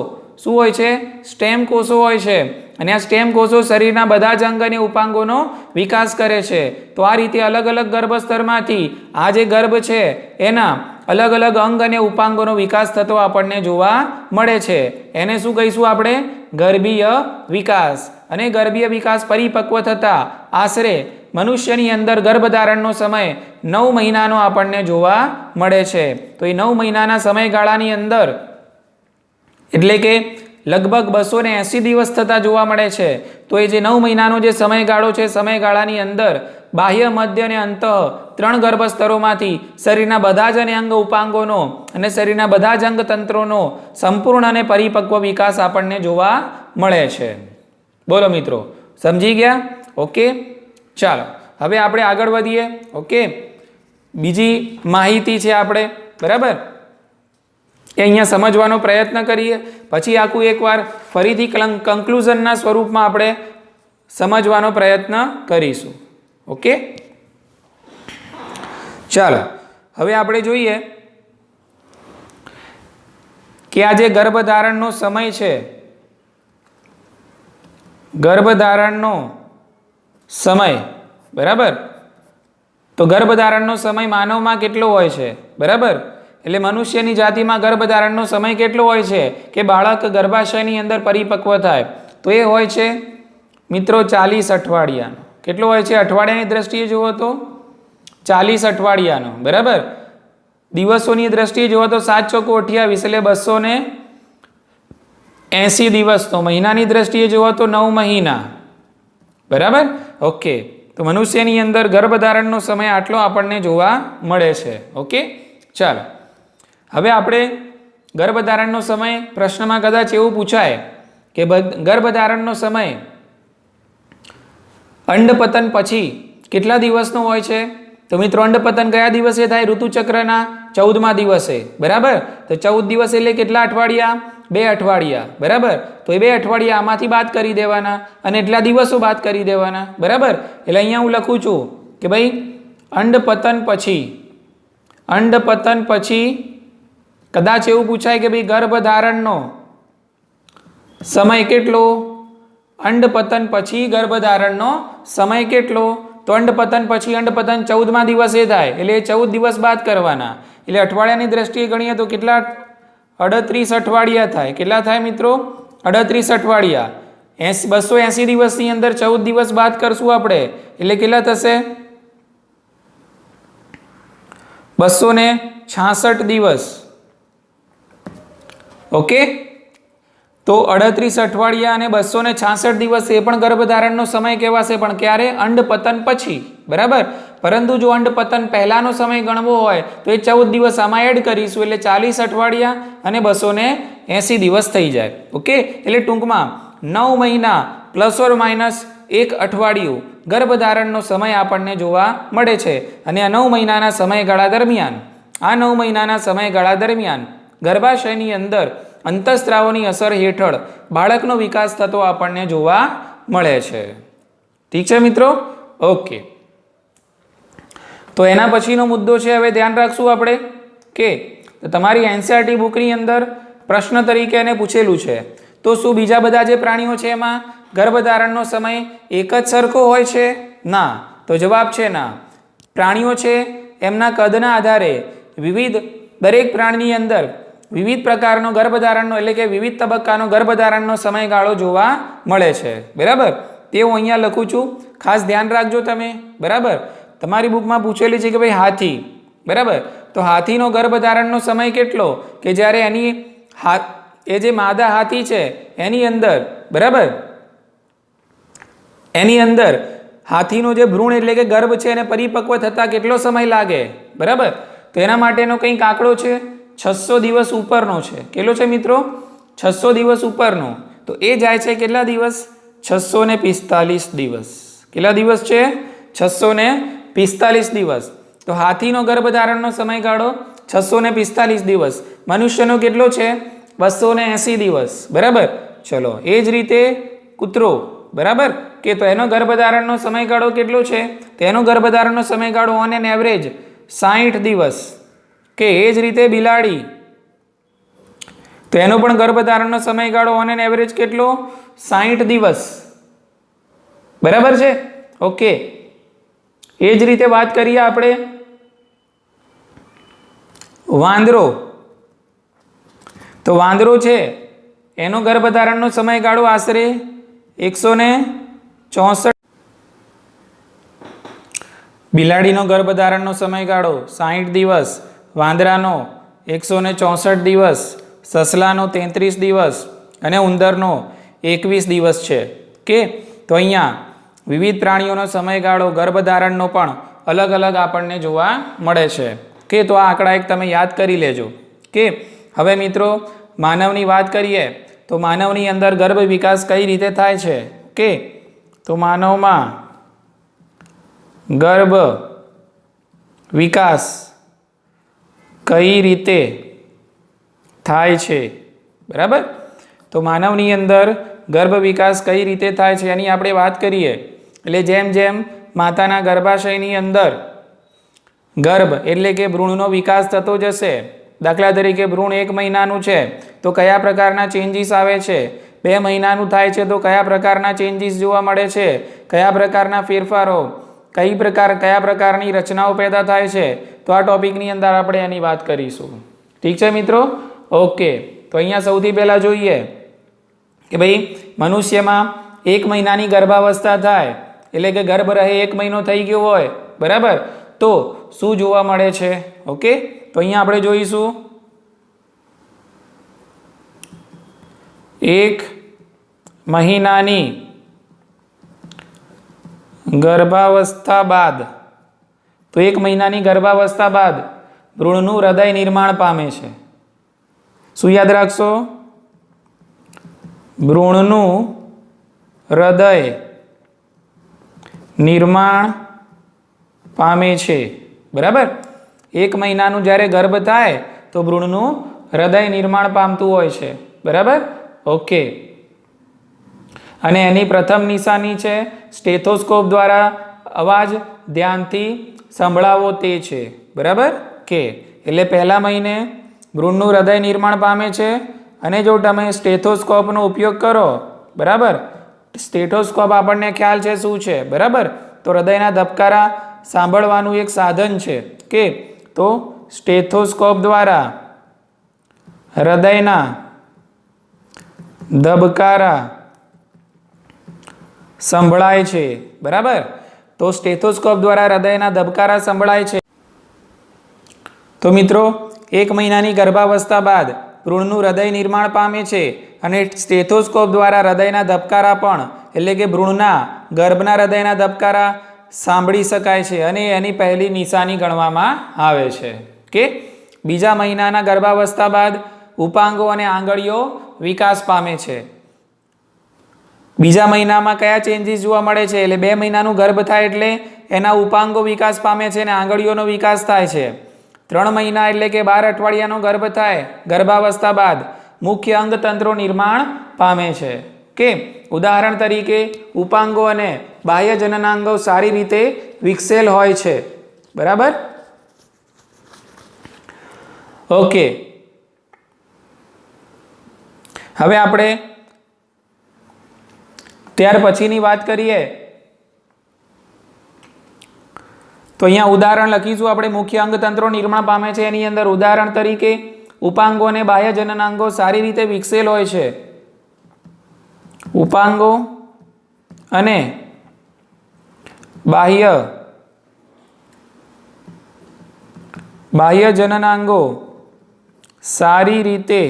શું હોય છે? સ્ટેમ કોષો હોય છે અને આ સ્ટેમ કોષો શરીરના બધા જ અંગ અને ઉપાંગોનો વિકાસ કરે છે. તો આ રીતે અલગ અલગ ગર્ભસ્તરમાંથી આ જે ગર્ભ છે એના અલગ અલગ અંગ અને ઉપાંગોનો વિકાસ થતો આપણને જોવા મળે છે. એને શું કહીશું આપણે? ગર્ભીય વિકાસ. અને ગર્ભીય વિકાસ પરિપક્વ થતા આશરે મનુષ્યની અંદર ગર્ભધારણનો સમય 9 મહિનાનો આપણને જોવા મળે છે. તો એ 9 મહિનાના સમયગાળાની અંદર એટલે કે લગભગ 280 દિવસ થતા જોવા મળે છે. તો એ જે 9 મહિનાનો જે સમયગાળો છે, સમયગાળાની અંદર બાહ્ય, મધ્ય અને અંતઃ 3 ગર્ભસ્તરોમાંથી શરીરના બધા જ અંગ ઉપાંગોનો અને શરીરના બધા જ અંગતંત્રોનો સંપૂર્ણ અને પરિપક્વ વિકાસ આપણને જોવા મળે છે. બોલો મિત્રો, સમજી ગયા? ઓકે, ચાલો હવે આપણે આગળ વધીએ. ઓકે, બીજી માહિતી છે આપણે, બરાબર, એ અહીંયા સમજવાનો પ્રયત્ન કરીએ, પછી આખું એકવાર ફરીથી કન્ક્લુઝનના સ્વરૂપમાં આપણે સમજવાનો પ્રયત્ન કરીશું. ઓકે, ચાલો હવે આપણે જોઈએ કે આ જે ગર્ભધારણનો સમય છે, ગર્ભધારણનો સમય, બરાબર, તો ગર્ભધારણનો સમય માનવમાં કેટલો હોય છે? બરાબર, એટલે મનુષ્યની જાતિમાં ગર્ભધારણનો સમય કેટલો હોય છે કે બાળક ગર્ભાશયની અંદર પરિપક્વ થાય? તો એ હોય છે મિત્રો 40 અઠવાડિયાનો. કેટલો હોય છે? અઠવાડિયાની દ્રષ્ટિએ જુઓ તો 40 અઠવાડિયાનો. બરાબર, દિવસોની દ્રષ્ટિએ જુઓ તો 7 ચોકો 28 એટલે 280 દિવસ. તો મહિનાની દ્રષ્ટિએ જુઓ તો 9 મહિના. બરાબર, ઓકે. તો મનુષ્યની અંદર ગર્ભધારણનો સમય આટલો આપણને જોવા મળે છે. ઓકે, ચાલો હવે આપણે ગર્ભધારણનો સમય, પ્રશ્નમાં કદાચ એવું પૂછાય કે ગર્ભધારણનો સમય અંડપતન પછી કેટલા દિવસનો હોય છે? તો મિત્રો અંડપતન કયા દિવસે થાય? ઋતુચક્રના 14મા દિવસે. બરાબર, તો 14 દિવસ એટલે કેટલા અઠવાડિયા? 2 અઠવાડિયા. બરાબર, તો એ 2 અઠવાડિયા આમાંથી બાદ કરી દેવાના અને એટલા દિવસો બાદ કરી દેવાના. બરાબર, એટલે અહીંયા હું લખું છું કે ભાઈ અંડપતન પછી કદાચ એવું પૂછાય કે ભાઈ ગર્ભધારણનો સમય કેટલો? અંડપતન પછી ગર્ભધારણનો સમય કેટલો? તો અંડપતન પછી અંડપતન 14મા દિવસે થાય એટલે 14 દિવસ બાદ કરવાના. એટલે અઠવાડિયાની દ્રષ્ટિએ ગણીએ તો કેટલા? 38 અઠવાડિયા થાય. કેટલા થાય મિત્રો? 38 અઠવાડિયા. 280 દિવસની અંદર 14 દિવસ બાદ કરશું આપણે એટલે કેટલા થશે? 266 દિવસ. ઓકે, તો 38 અઠવાડિયા અને 266 દિવસ એ પણ ગર્ભધારણનો સમય કહેવાશે, પણ ક્યારે? અંડપતન પછી. બરાબર, પરંતુ જો અંડપતન પહેલાનો સમય ગણવો હોય તો એ 14 દિવસ આમાં એડ કરીશું એટલે 40 અઠવાડિયા અને 280 દિવસ થઈ જાય. ઓકે, એટલે ટૂંકમાં 9 મહિના ±1 અઠવાડિયું ગર્ભધારણનો સમય આપણને જોવા મળે છે. અને આ 9 મહિનાના સમયગાળા દરમિયાન ગર્ભાશયની અંદર અંતઃસ્ત્રાવોની અસર હેઠળ બાળકનો વિકાસ થતો આપણને જોવા મળે છે. ઠીક છે મિત્રો? ઓકે, તો એના પછીનો મુદ્દો છે, હવે ધ્યાન રાખશું આપણે કે તમારી એનસીઈઆરટી બુકની અંદર પ્રશ્ન તરીકે એને પૂછેલું છે, તો શું બીજા બધા જે પ્રાણીઓ છે એમાં ગર્ભધારણનો સમય એક જ સરખો હોય છે? ના. તો જવાબ છે ના. પ્રાણીઓ છે એમના કદના આધારે દરેક પ્રાણીની અંદર વિવિધ પ્રકારનો ગર્ભધારણનો એટલે કે વિવિધ તબક્કાનો ગર્ભધારણનો સમયગાળો જોવા મળે છે. બરાબર, તે હું અહીંયા લખું છું, ખાસ ધ્યાન રાખજો તમે. બરાબર, તમારી બુકમાં પૂછેલી છે કે ભાઈ હાથી. બરાબર, તો હાથીનો ગર્ભધારણનો સમય કેટલો? કે જ્યારે એ જે માદા હાથી છે એની અંદર, બરાબર, એની અંદર હાથીનો જે ભ્રૂણ એટલે કે ગર્ભ છે એને પરિપક્વ થતા કેટલો સમય લાગે? બરાબર, તો એના માટેનો કંઈક આંકડો છે 600 દિવસ ઉપરનો છે. કેટલો છે મિત્રો? 600 દિવસ ઉપરનો, તો એ જાય છે કેટલા દિવસ? 645 દિવસ. કેટલા દિવસ છે? 645 દિવસ. તો હાથીનો ગર્ભધારણનો સમયગાળો 645 દિવસ. મનુષ્યનો કેટલો છે? 280 દિવસ. બરાબર. ચલો એ જ રીતે કૂતરો, બરાબર, કે તો એનો ગર્ભધારણનો સમયગાળો કેટલો છે? તો એનો ગર્ભધારણનો સમયગાળો ઓન એન એવરેજ 60 દિવસ. કે એ જ રીતે બિલાડી, તો એનો પણ ગર્ભધારણનો સમયગાળો ઓન એન એવરેજ કેટલો? 60 દિવસ. બરાબર છે? ઓકે. એ જ રીતે વાત કરીએ આપણે વાંદરો. તો વાંદરો છે એનો ગર્ભધારણનો સમયગાળો આશરે 164. બિલાડીનો ગર્ભધારણનો સમયગાળો 60 દિવસ, વાંદરાનો 164 દિવસ, સસલાનો 33 દિવસ અને ઉંદરનો 21 દિવસ છે. કે તો અહીંયા વિવિધ પ્રાણીઓનો સમયગાળો ગર્ભધારણનો પણ અલગ અલગ આપણને જોવા મળે છે. કે તો આ આંકડા એક તમે યાદ કરી લેજો. કે હવે મિત્રો માનવની વાત કરીએ તો માનવની અંદર ગર્ભ વિકાસ કઈ રીતે થાય છે? કે તો માનવમાં ગર્ભ વિકાસ કઈ રીતે થાય છે? બરાબર. તો માનવની અંદર ગર્ભ વિકાસ કઈ રીતે થાય છે એની આપણે વાત કરીએ. એટલે જેમ જેમ માતાના ગર્ભાશયની અંદર ગર્ભ એટલે કે ભ્રૂણનો વિકાસ થતો જશે. દાખલા તરીકે ભ્રૂણ 1 મહિનાનું છે તો કયા પ્રકારના ચેન્જીસ આવે છે? 2 મહિનાનું થાય છે તો કયા પ્રકારના ચેન્જીસ જોવા મળે છે? કયા પ્રકારના ફેરફારો, કયા પ્રકારની રચનાઓ પેદા થાય છે? તો આ ટોપિકની અંદર આપણે એની વાત કરીશું. ઠીક છે મિત્રો? ઓકે. તો અહીંયા સૌથી પહેલાં જોઈએ કે ભાઈ મનુષ્યમાં 1 મહિનાની ગર્ભાવસ્થા થાય એટલે કે ગર્ભ રહે 1 મહિનો થઈ ગયો હોય, બરાબર, તો શું જોવા મળે છે? ઓકે. તો અહીંયા આપણે જોઈશું 1 મહિનાની ગર્ભાવસ્થા બાદ, તો 1 મહિનાની ગર્ભાવસ્થા બાદ ભ્રૂણનું હૃદય નિર્માણ પામે છે. શું યાદ રાખશો? ભ્રૂણનું હૃદય નિર્માણ પામે છે. બરાબર. 1 મહિનાનું જ્યારે ગર્ભ થાય તો ભ્રૂણનું હૃદય નિર્માણ પામતું હોય છે. બરાબર. ઓકે. અને એની પ્રથમ નિશાની છે સ્ટેથોસ્કોપ દ્વારા અવાજ ધ્યાનથી સંભળાવો તે છે. બરાબર. કે એટલે પહેલા મહિને ભ્રૂણનું હૃદય નિર્માણ પામે છે અને જો તમે સ્ટેથોસ્કોપનો ઉપયોગ કરો, બરાબર, સ્ટેથોસ્કોપ આપણને ખ્યાલ છે શું છે? બરાબર. તો હૃદયના ધબકારા સાંભળવાનું એક સાધન છે. કે તો સ્ટેથોસ્કોપ દ્વારા હૃદયના ધબકારા સંભળાય છે. બરાબર. તો સ્ટેથોસ્કોપ દ્વારા હૃદયના ધબકારા સંભળાય છે. તો મિત્રો 1 મહિનાની ગર્ભાવસ્થા બાદ ભ્રૂણનું હૃદય નિર્માણ પામે છે અને સ્ટેથોસ્કોપ દ્વારા હૃદયના ધબકારા પણ એટલે કે ભ્રૂણના ગર્ભના હૃદયના ધબકારા સાંભળી શકાય છે અને એની પહેલી નિશાની ગણવામાં આવે છે. કે બીજા મહિનાના ગર્ભાવસ્થા બાદ ઉપાંગો અને આંગળીઓ વિકાસ પામે છે. બીજા મહિનામાં કયા ચેન્જીસ જોવા મળે છે? એટલે 2 મહિનાનું ગર્ભ થાય એટલે એના ઉપાંગો વિકાસ પામે છે અને આંગળીઓનો વિકાસ થાય છે. 3 મહિના એટલે કે 12 અઠવાડિયાનો ગર્ભ થાય ગર્ભાવસ્થા બાદ મુખ્ય અંગતંત્રો નિર્માણ પામે છે. કે ઉદાહરણ તરીકે ઉપાંગો અને બાહ્ય જનનાંગો સારી રીતે વિકસેલ હોય છે. બરાબર. ઓકે. હવે આપણે ત્યાર પછીની વાત કરીએ તો અહીંયા ઉદાહરણ લખીશું આપણે. મુખ્ય અંગતંત્રો નિર્માણ પામે છે એની અંદર ઉદાહરણ તરીકે ઉપાંગો અને બાહ્ય જનનાંગો સારી રીતે વિકસેલ હોય છે. ઉપાંગો અને બાહ્ય જનનાંગો સારી રીતે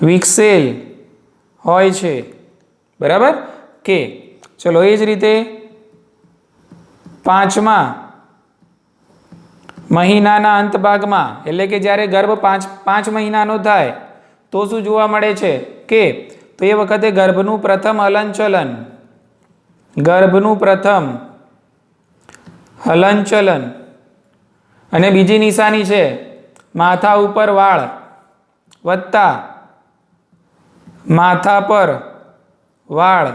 વિકસેલ હોય છે. બરાબર. કે ચલો એ જ રીતે 5મા મહિનાના અંત ભાગમાં એટલે કે જ્યારે ગર્ભ પાંચ મહિનાનો થાય તો શું જોવા મળે છે કે તો એ વખતે ગર્ભનું પ્રથમ હલનચલન અને બીજી નિશાની છે માથા ઉપર વાળ વત્તા માથા પર વાળ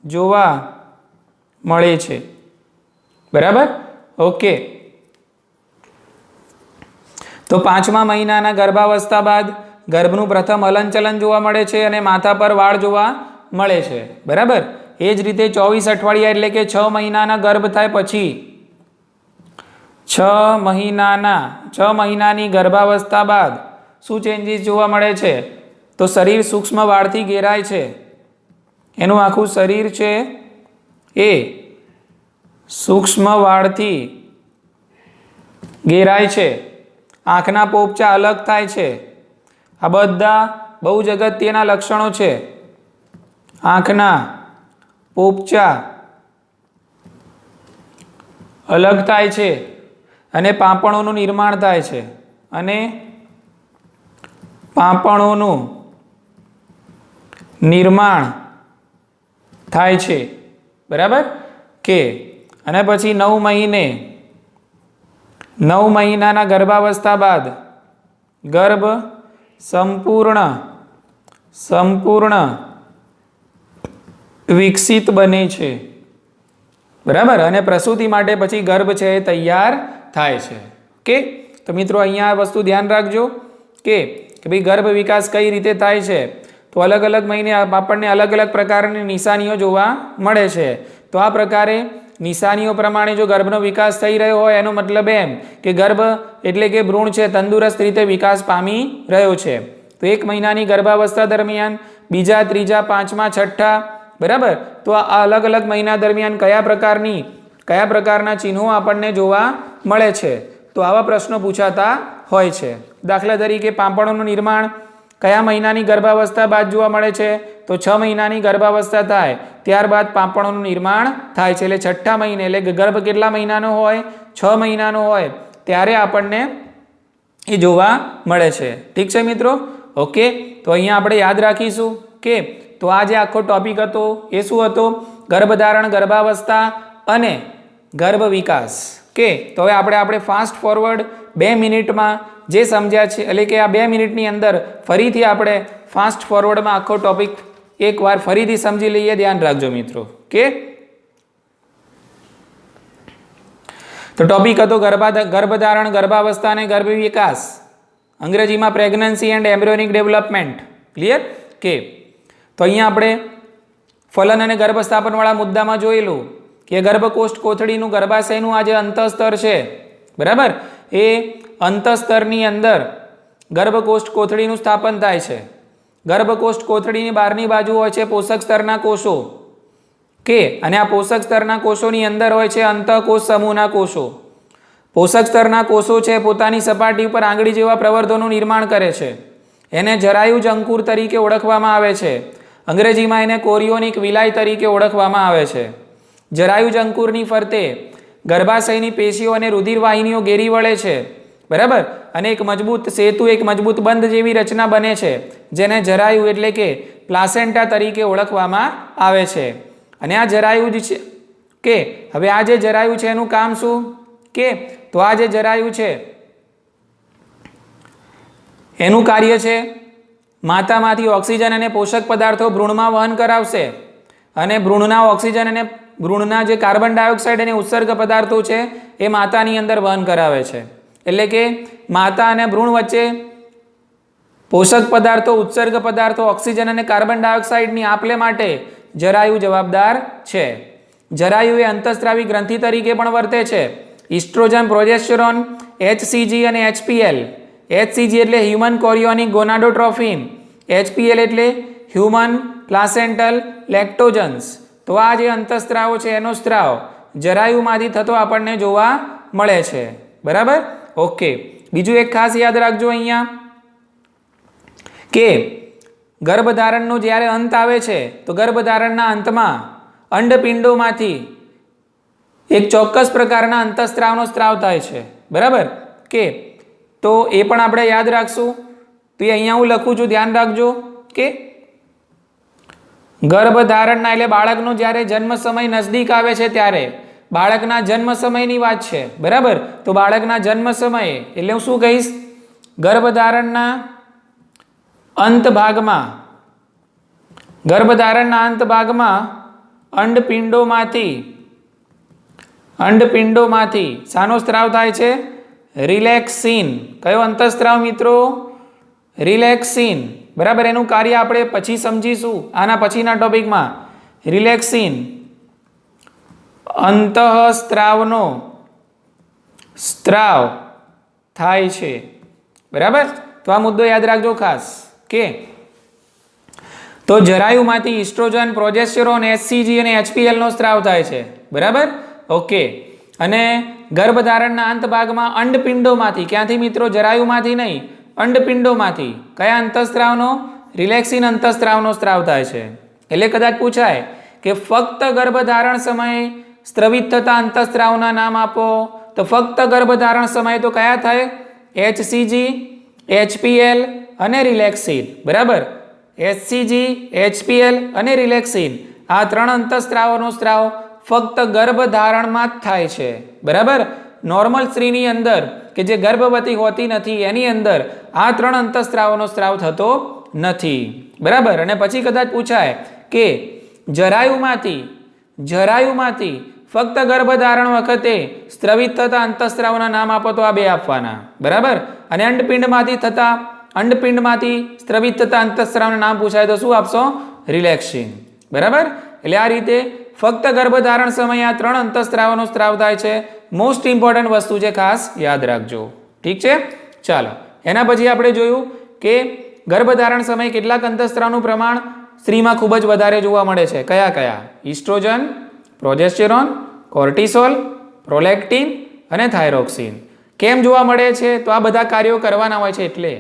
જોવા મળે છે. બરાબર? ઓકે. તો 5મા મહિનાના ગર્ભાવસ્થા બાદ ગર્ભનું પ્રથમ હલનચલન જોવા મળે છે અને માથા પર વાળ જોવા મળે છે. બરાબર? એ જ રીતે 24 અઠવાડિયા એટલે કે 6 મહિનાના ગર્ભ થાય પછી 6 મહિનાની ગર્ભાવસ્થા બાદ શું ચેન્જીસ જોવા મળે છે તો શરીર સૂક્ષ્મ વાળથી ઘેરાય છે. એનું આખું શરીર છે એ સૂક્ષ્મ વાળથી ઘેરાય છે. આંખના પોપચા અલગ થાય છે. આ બધા બહુ જ અગત્યના લક્ષણો છે. આંખના પોપચા અલગ થાય છે અને પાંપણોનું નિર્માણ થાય છે બરાબર કે અને પછી 9 મહિનાના ગર્ભાવસ્થા બાદ ગર્ભ સંપૂર્ણ વિકસિત બને છે. બરાબર? અને પ્રસૂતિ માટે પછી ગર્ભ છે એ તૈયાર થાય છે. કે તો મિત્રો અહીંયા આ વસ્તુ ધ્યાન રાખજો કે ભાઈ ગર્ભ વિકાસ કઈ રીતે થાય છે તો અલગ અલગ મહિને આપણને અલગ અલગ પ્રકારની નિશાનીઓ જોવા મળે છે. તો આ પ્રકારે નિશાનીઓ પ્રમાણે જો ગર્ભનો વિકાસ થઈ રહ્યો હોય એનો મતલબ એમ કે ગર્ભ એટલે કે ભ્રૂણ છે તંદુરસ્ત રીતે વિકાસ પામી રહ્યો છે. તો 1 મહિનાની ગર્ભાવસ્થા દરમિયાન બીજા, ત્રીજા, પાંચમા, છઠ્ઠા, બરાબર, તો આ અલગ અલગ મહિના દરમિયાન કયા પ્રકારના ચિહ્નો આપણને જોવા મળે છે તો આવા પ્રશ્નો પૂછાતા હોય છે. દાખલા તરીકે પાંપણોનું નિર્માણ કયા મહિનાની ગર્ભાવસ્થા બાદ જોવા મળે છે તો 6 મહિનાની ગર્ભાવસ્થા થાય ત્યારબાદ પાંપણોનું નિર્માણ થાય છે. એટલે 6ઠ્ઠા મહિને એટલે ગર્ભ કેટલા મહિનાનો હોય 6 મહિનાનો હોય ત્યારે આપણને એ જોવા મળે છે. ઠીક છે મિત્રો? ઓકે. તો અહીંયા આપણે યાદ રાખીશું કે તો આ જે આખો ટોપિક હતો એ શું હતો? ગર્ભધારણ, ગર્ભાવસ્થા અને ગર્ભ વિકાસ. કે તો હવે આપણે ફાસ્ટ ફોરવર્ડ 2 મિનિટમાં જે સમજ્યા છે એટલે કે આ 2 મિનિટની અંદર ફરીથી આપણે ફાસ્ટ ફોરવર્ડમાં આખો ટોપિક એકવાર ફરીથી સમજી લઈએ. ધ્યાન રાખજો મિત્રો. કે તો ટોપિક હતો ગર્ભધારણ, ગર્ભાવસ્થા અને ગર્ભ વિકાસ, અંગ્રેજીમાં pregnancy and embryonic development. Clear? કે તો અહીંયા આપણે ફલન અને ગર્ભસ્થાપનવાળા મુદ્દામાં જોયેલું કે ગર્ભકોષ્ઠ કોથળીનું ગર્ભાશયનું આ જે અંતઃસ્તર છે, બરાબર, એ અંતઃસ્તરની અંદર ગર્ભકોષ્ઠ કોથળીનું સ્થાપન થાય છે. ગર્ભકોષ્ઠ કોથળીની બહારની બાજુ હોય છે પોષક સ્તરના કોષો. કે અને આ પોષક સ્તરના કોષોની અંદર હોય છે અંતઃકોષ સમૂહના કોષો. પોષક સ્તરના કોષો છે પોતાની સપાટી ઉપર આંગળી જેવા પ્રવર્ધોનું નિર્માણ કરે છે. એને જરાયુજ અંકુર તરીકે ઓળખવામાં આવે છે. અંગ્રેજીમાં એને કોરિયોનિક વિલાય તરીકે ઓળખવામાં આવે છે. જરાયુજ અંકુરની ફરતે ગર્ભાશયની પેશીઓ અને રુધિરવાહિનીઓ ઘેરી વળે છે. બરાબર? અને એક મજબૂત સેતુ, એક મજબૂત બંધ જેવી રચના બને છે જેને જરાયુ એટલે કે પ્લાસેન્ટા તરીકે ઓળખવામાં આવે છે. અને આ જરાયુજ છે કે હવે આ જે જરાયુ છે એનું કામ શું? કે તો આ જે જરાયુ છે એનું કાર્ય છે માતામાંથી ઓક્સિજન અને પોષક પદાર્થો ભ્રૂણમાં વહન કરાવશે અને ભ્રૂણના ઓક્સિજન અને ભ્રૂણના જે કાર્બન ડાયોક્સાઇડ અને ઉત્સર્ગ પદાર્થો છે એ માતાની અંદર વહન કરાવે છે. એટલે કે માતા અને ભ્રૂણ વચ્ચે પોષક પદાર્થો, ઉત્સર્ગ પદાર્થો, ઓક્સિજન અને કાર્બન ડાયોક્સાઇડની આપલે માટે જરાયુ જવાબદાર છે. જરાયુ એ અંતઃસ્ત્રાવી ગ્રંથિ તરીકે પણ વર્તે છે. ઇસ્ટ્રોજન, પ્રોજેસ્ટેરોન, HCG અને HPL. HCG એટલે હ્યુમન કોરિયોનિક ગોનાડોટ્રોફિન, HPL એટલે હ્યુમન પ્લાસેન્ટલ લેક્ટોજન્સ. તો આ જે અંતઃસ્ત્રાવો છે એનો સ્ત્રાવ જરાયુમાંથી થતો આપણને જોવા મળે છે. બરાબર? ઓકે. બીજું એક ખાસ યાદ રાખજો અહીંયા કે ગર્ભધારણનો જ્યારે અંત આવે છે તો ગર્ભધારણના અંતમાં અંડપિંડોમાંથી એક ચોક્કસ પ્રકારના અંતઃસ્ત્રાવનો સ્ત્રાવ થાય છે. બરાબર કે તો એ પણ આપણે યાદ રાખશું. તો એ અહીંયા હું લખું છું, ધ્યાન રાખજો કે ગર્ભધારણના એટલે બાળકનો જ્યારે જન્મ સમય નજદીક આવે છે ત્યારે બાળકના જન્મ સમયની વાત છે. બરાબર, તો બાળકના જન્મ સમયે એટલે હું શું કહીશ, ગર્ભધારણના અંત ભાગમાં અંડપિંડોમાંથી શાનો સ્ત્રાવ થાય છે? રિલેક્સિન. કયો અંતઃસ્ત્રાવ મિત્રો? રિલેક્સિન. બરાબર, એનું કાર્ય આપણે પછી સમજીશું આના પછીના ટોપિકમાં. રિલેક્સિન અંતઃસ્ત્રાવનો સ્ત્રાવ થાય છે. બરાબર, તો આ મુદ્દો યાદ રાખજો ખાસ કે તો જરાયુમાંથી ઇસ્ટ્રોજન, પ્રોજેસ્ટેરોન, એચસીજી અને એચપીએલ નો સ્ત્રાવ થાય છે. બરાબર, ઓકે. અને ગર્ભધારણના અંત ભાગમાં અંડપિંડોમાંથી, ક્યાંથી મિત્રો? જરાયુમાંથી નહીં, અંડપિંડોમાંથી કયા અંતઃસ્ત્રાવનો? રિલેક્સિન અંતઃસ્ત્રાવનો સ્ત્રાવ થાય છે. એટલે કદાચ પૂછાય કે ફક્ત ગર્ભધારણ સમયે સ્ત્રવિત થતા અંતઃસ્ત્રાવના નામ આપો, તો ફક્ત ગર્ભધારણ સમયે તો કયા થાય? એચસીજી, એચપીએલ અને રિલેક્સિન. બરાબર, એચસીજી, એચપીએલ અને રિલેક્સિન આ ત્રણ અંતઃસ્ત્રાવોનો સ્ત્રાવ ફક્ત ગર્ભધારણમાં જ થાય છે. બરાબર, નોર્મલ સ્ત્રીની અંદર કે જે ગર્ભવતી હોતી નથી એની અંદર આ ત્રણ અંતઃસ્ત્રાવોનો સ્ત્રાવ થતો નથી. બરાબર, અને પછી કદાચ પૂછાય કે જરાયુમાંથી ફક્ત ગર્ભધારણ વખતે સ્ત્રવિત થતા અંતઃસ્ત્રાવોના નામ આપો, તો આ બે આપવાના. બરાબર, અને અંડપિંડમાંથી સ્ત્રવિત થતા અંતઃસ્ત્રાવના નામ પૂછાય તો શું આપશો? રિલેક્સિન. બરાબર, એટલે આ રીતે ફક્ત ગર્ભધારણ સમયે આ ત્રણ અંતઃસ્ત્રાવોનો સ્ત્રાવ થાય છે. મોસ્ટ ઇમ્પોર્ટન્ટ વસ્તુ છે, ખાસ યાદ રાખજો. ઠીક છે, ચાલો. એના પછી આપણે જોયું કે ગર્ભધારણ સમયે કેટલાક અંતઃસ્ત્રાવનું પ્રમાણ સ્ત્રીમાં ખૂબ જ વધારે જોવા મળે છે. કયા કયા? ઇસ્ટ્રોજન, પ્રોજેસ્ટેરોન, કોર્ટિસોલ, પ્રોલેક્ટિન અને થાઇરોક્સિન. કેમ જોવા મળે છે? તો આ બધા કાર્યો કરવાના હોય છે, એટલે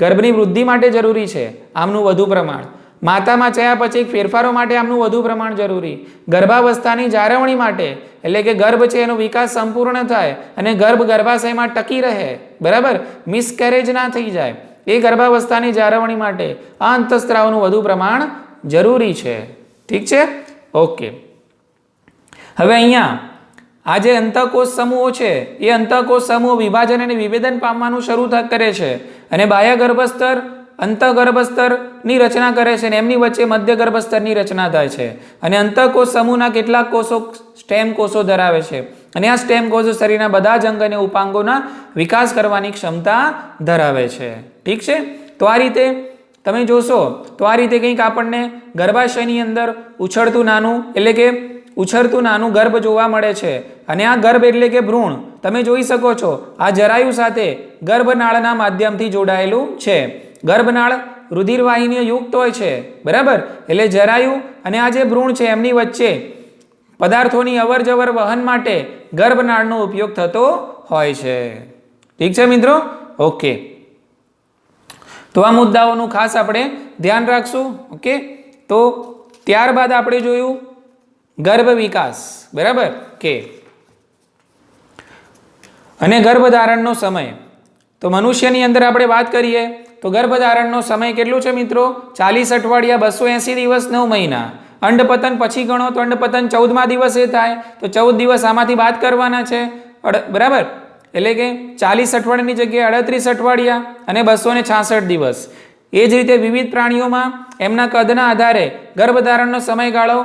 ગર્ભની વૃદ્ધિ માટે જરૂરી છે આમનું વધુ પ્રમાણ. માતામાં ચયા પછી ફેરફારો માટે આમનું વધુ પ્રમાણ જરૂરી. ગર્ભાવસ્થાની જાળવણી માટે એટલે કે ગર્ભ છે એનો વિકાસ સંપૂર્ણ થાય અને ગર્ભ ગર્ભાશયમાં ટકી રહે. બરાબર, મિસકેરેજ ના થઈ જાય, એ ગર્ભાવસ્થાની જાળવણી માટે આ અંતઃસ્ત્રાવનું વધુ પ્રમાણ જરૂરી છે. ઠીક છે, ઓકે. હવે અહીંયા આ જે અંતઃકોષ સમૂહો છે એ અંતઃકોષ સમૂહ વિભાજન અને વિભેદન પામવાનું શરૂ કરે છે અને બાહ્ય ગર્ભસ્તર અંતઃગર્ભસ્તરની રચના કરે છે અને એમની વચ્ચે મધ્ય ગર્ભસ્તરની રચના થાય છે. અને અંતઃકોષ સમૂહના કેટલાક કોષો સ્ટેમ કોષો ધરાવે છે અને આ સ્ટેમ કોષો શરીરના બધા જ અંગ અને ઉપાંગોના વિકાસ કરવાની ક્ષમતા ધરાવે છે. ઠીક છે, તો આ રીતે તમે જોશો તો આ રીતે કંઈક આપણને ગર્ભાશયની અંદર ઉછળતું નાનું ગર્ભ જોવા મળે છે. અને આ ગર્ભ એટલે કે ભ્રૂણ તમે જોઈ શકો છો આ જરાયુ સાથે ગર્ભનાળના માધ્યમથી જોડાયેલું છે. ગર્ભનાળ રુધિરવાહિનીઓ યુક્ત હોય છે. બરાબર, એટલે જરાયુ અને આ જે ભ્રૂણ છે એમની વચ્ચે પદાર્થોની અવર જવર વહન માટે ગર્ભનાળનો ઉપયોગ થતો હોય છે. ઠીક છે મિત્રો, ઓકે. તો આ મુદ્દાઓનું ખાસ આપણે ધ્યાન રાખશું. ઓકે, તો ત્યારબાદ આપણે જોયું ગર્ભ વિકાસ. બરાબર કે અને ગર્ભધારણનો સમય. તો મનુષ્યની અંદર આપણે વાત કરીએ તો ગર્ભધારણનો સમય કેટલો છે મિત્રો? 40 અઠવાડિયા, 280 દિવસ, 9 મહિના. અંડપતન પછી ગણો તો અંડપતન 14મા દિવસે થાય, તો 14 દિવસ આમાંથી બાદ કરવાના છે. બરાબર, એટલે કે 40 અઠવાડિયાની જગ્યાએ 38 અઠવાડિયા અને 266 દિવસ. એ જ રીતે વિવિધ પ્રાણીઓમાં એમના કદના આધારે ગર્ભધારણનો સમયગાળો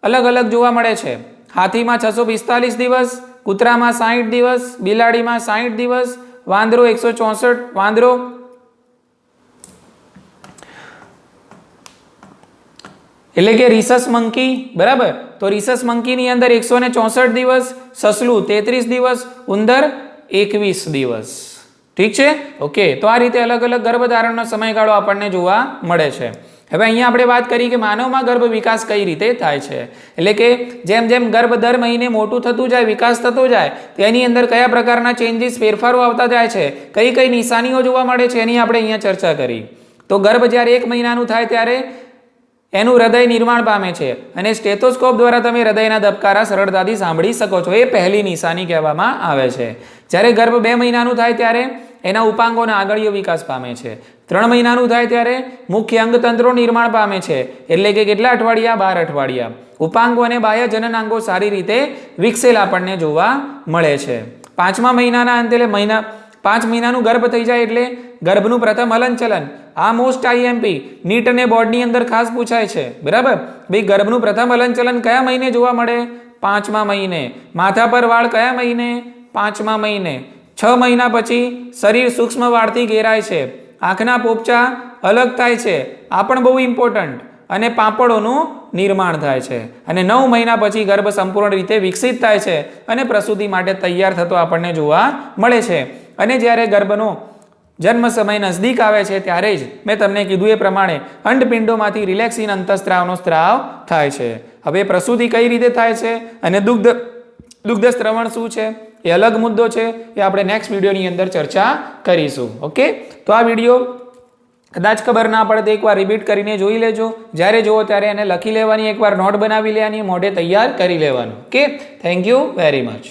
અલગ અલગ જોવા મળે છે. હાથીમાં 645 દિવસ, કૂતરામાં 60 દિવસ, બિલાડીમાં 60 દિવસ, વાંદરો 164 એટલે કે રીસસ મંકી. બરાબર, તો રીસસ મંકીની અંદર 164 દિવસ, સસલું 33 દિવસ, ઉંદર 21 દિવસ. ઠીક છે, ઓકે. તો આ રીતે અલગ અલગ ગર્ભધારણનો સમયગાળો આપણને જોવા મળે છે. હવે અહીંયા આપણે વાત કરી કે માનવમાં ગર્ભ વિકાસ કઈ રીતે થાય છે, એટલે કે જેમ જેમ ગર્ભ દર મહિને મોટું થતું જાય, વિકાસ થતો જાય, તેની અંદર કયા પ્રકારના ચેન્જીસ, ફેરફારો આવતા જાય છે, કઈ કઈ નિશાનીઓ જોવા મળે છે એની આપણે અહીંયા ચર્ચા કરી. તો ગર્ભ જ્યારે 1 મહિનાનું થાય ત્યારે એનું હૃદય નિર્માણ પામે છે અને સ્ટેથોસ્કોપ દ્વારા તમે હૃદયના ધબકારા સરળતાથી સાંભળી શકો છો. એ પહેલી નિશાની કહેવામાં આવે છે. જ્યારે ગર્ભ 2 મહિનાનું થાય ત્યારે એના ઉપાંગોના આગળીય વિકાસ પામે છે. 3 મહિનાનું થાય ત્યારે મુખ્ય અંગતંત્રો નિર્માણ પામે છે, એટલે કે કેટલા અઠવાડિયા? 12 અઠવાડિયા. ઉપાંગો અને બાહ્ય જનનાંગો સારી રીતે વિકસેલ આપણને જોવા મળે છે. 5મા મહિનાના અંતે 5 મહિનાનું ગર્ભ થઈ જાય એટલે ગર્ભનું પ્રથમ હલનચલન. આ મોસ્ટ આઈએમપી નીટ અને બોર્ડની અંદર ખાસ પૂછાય છે. બરાબર, ભાઈ ગર્ભનું પ્રથમ હલનચલન કયા મહિને જોવા મળે? 5મા મહિને. માથા પર વાળ કયા મહિને? 5મા મહિને. 6 મહિના પછી શરીર સૂક્ષ્મ વાળથી ઘેરાય છે, આંખના પોપચા અલગ થાય છે, આ પણ બહુ ઇમ્પોર્ટન્ટ, અને પાંપડોનું નિર્માણ થાય છે. અને 9 મહિના પછી ગર્ભ સંપૂર્ણ રીતે વિકસિત થાય છે અને પ્રસૂતિ માટે તૈયાર થતો આપણને જોવા મળે છે. અને જ્યારે ગર્ભનો જન્મ સમય નજદીક આવે છે ત્યારે જ મેં તમને કીધું એ પ્રમાણે અંડપિંડોમાંથી રિલેક્સિન અંતઃસ્ત્રાવનો સ્ત્રાવ થાય છે. હવે પ્રસૂતિ કઈ રીતે થાય છે અને દુગ્ધ સ્ત્રવણ શું છે એ અલગ મુદ્દો છે, એ આપણે નેક્સ્ટ વિડીયોની અંદર ચર્ચા કરીશું. ઓકે, તો આ વિડીયો કદાચ ખબર ના પડે તો એકવાર રિપીટ કરીને જોઈ લેજો. જ્યારે જુઓ ત્યારે એને લખી લેવાની, એકવાર નોટ બનાવી લેવાની, મોઢે તૈયાર કરી લેવાનું. Okay, thank you very much.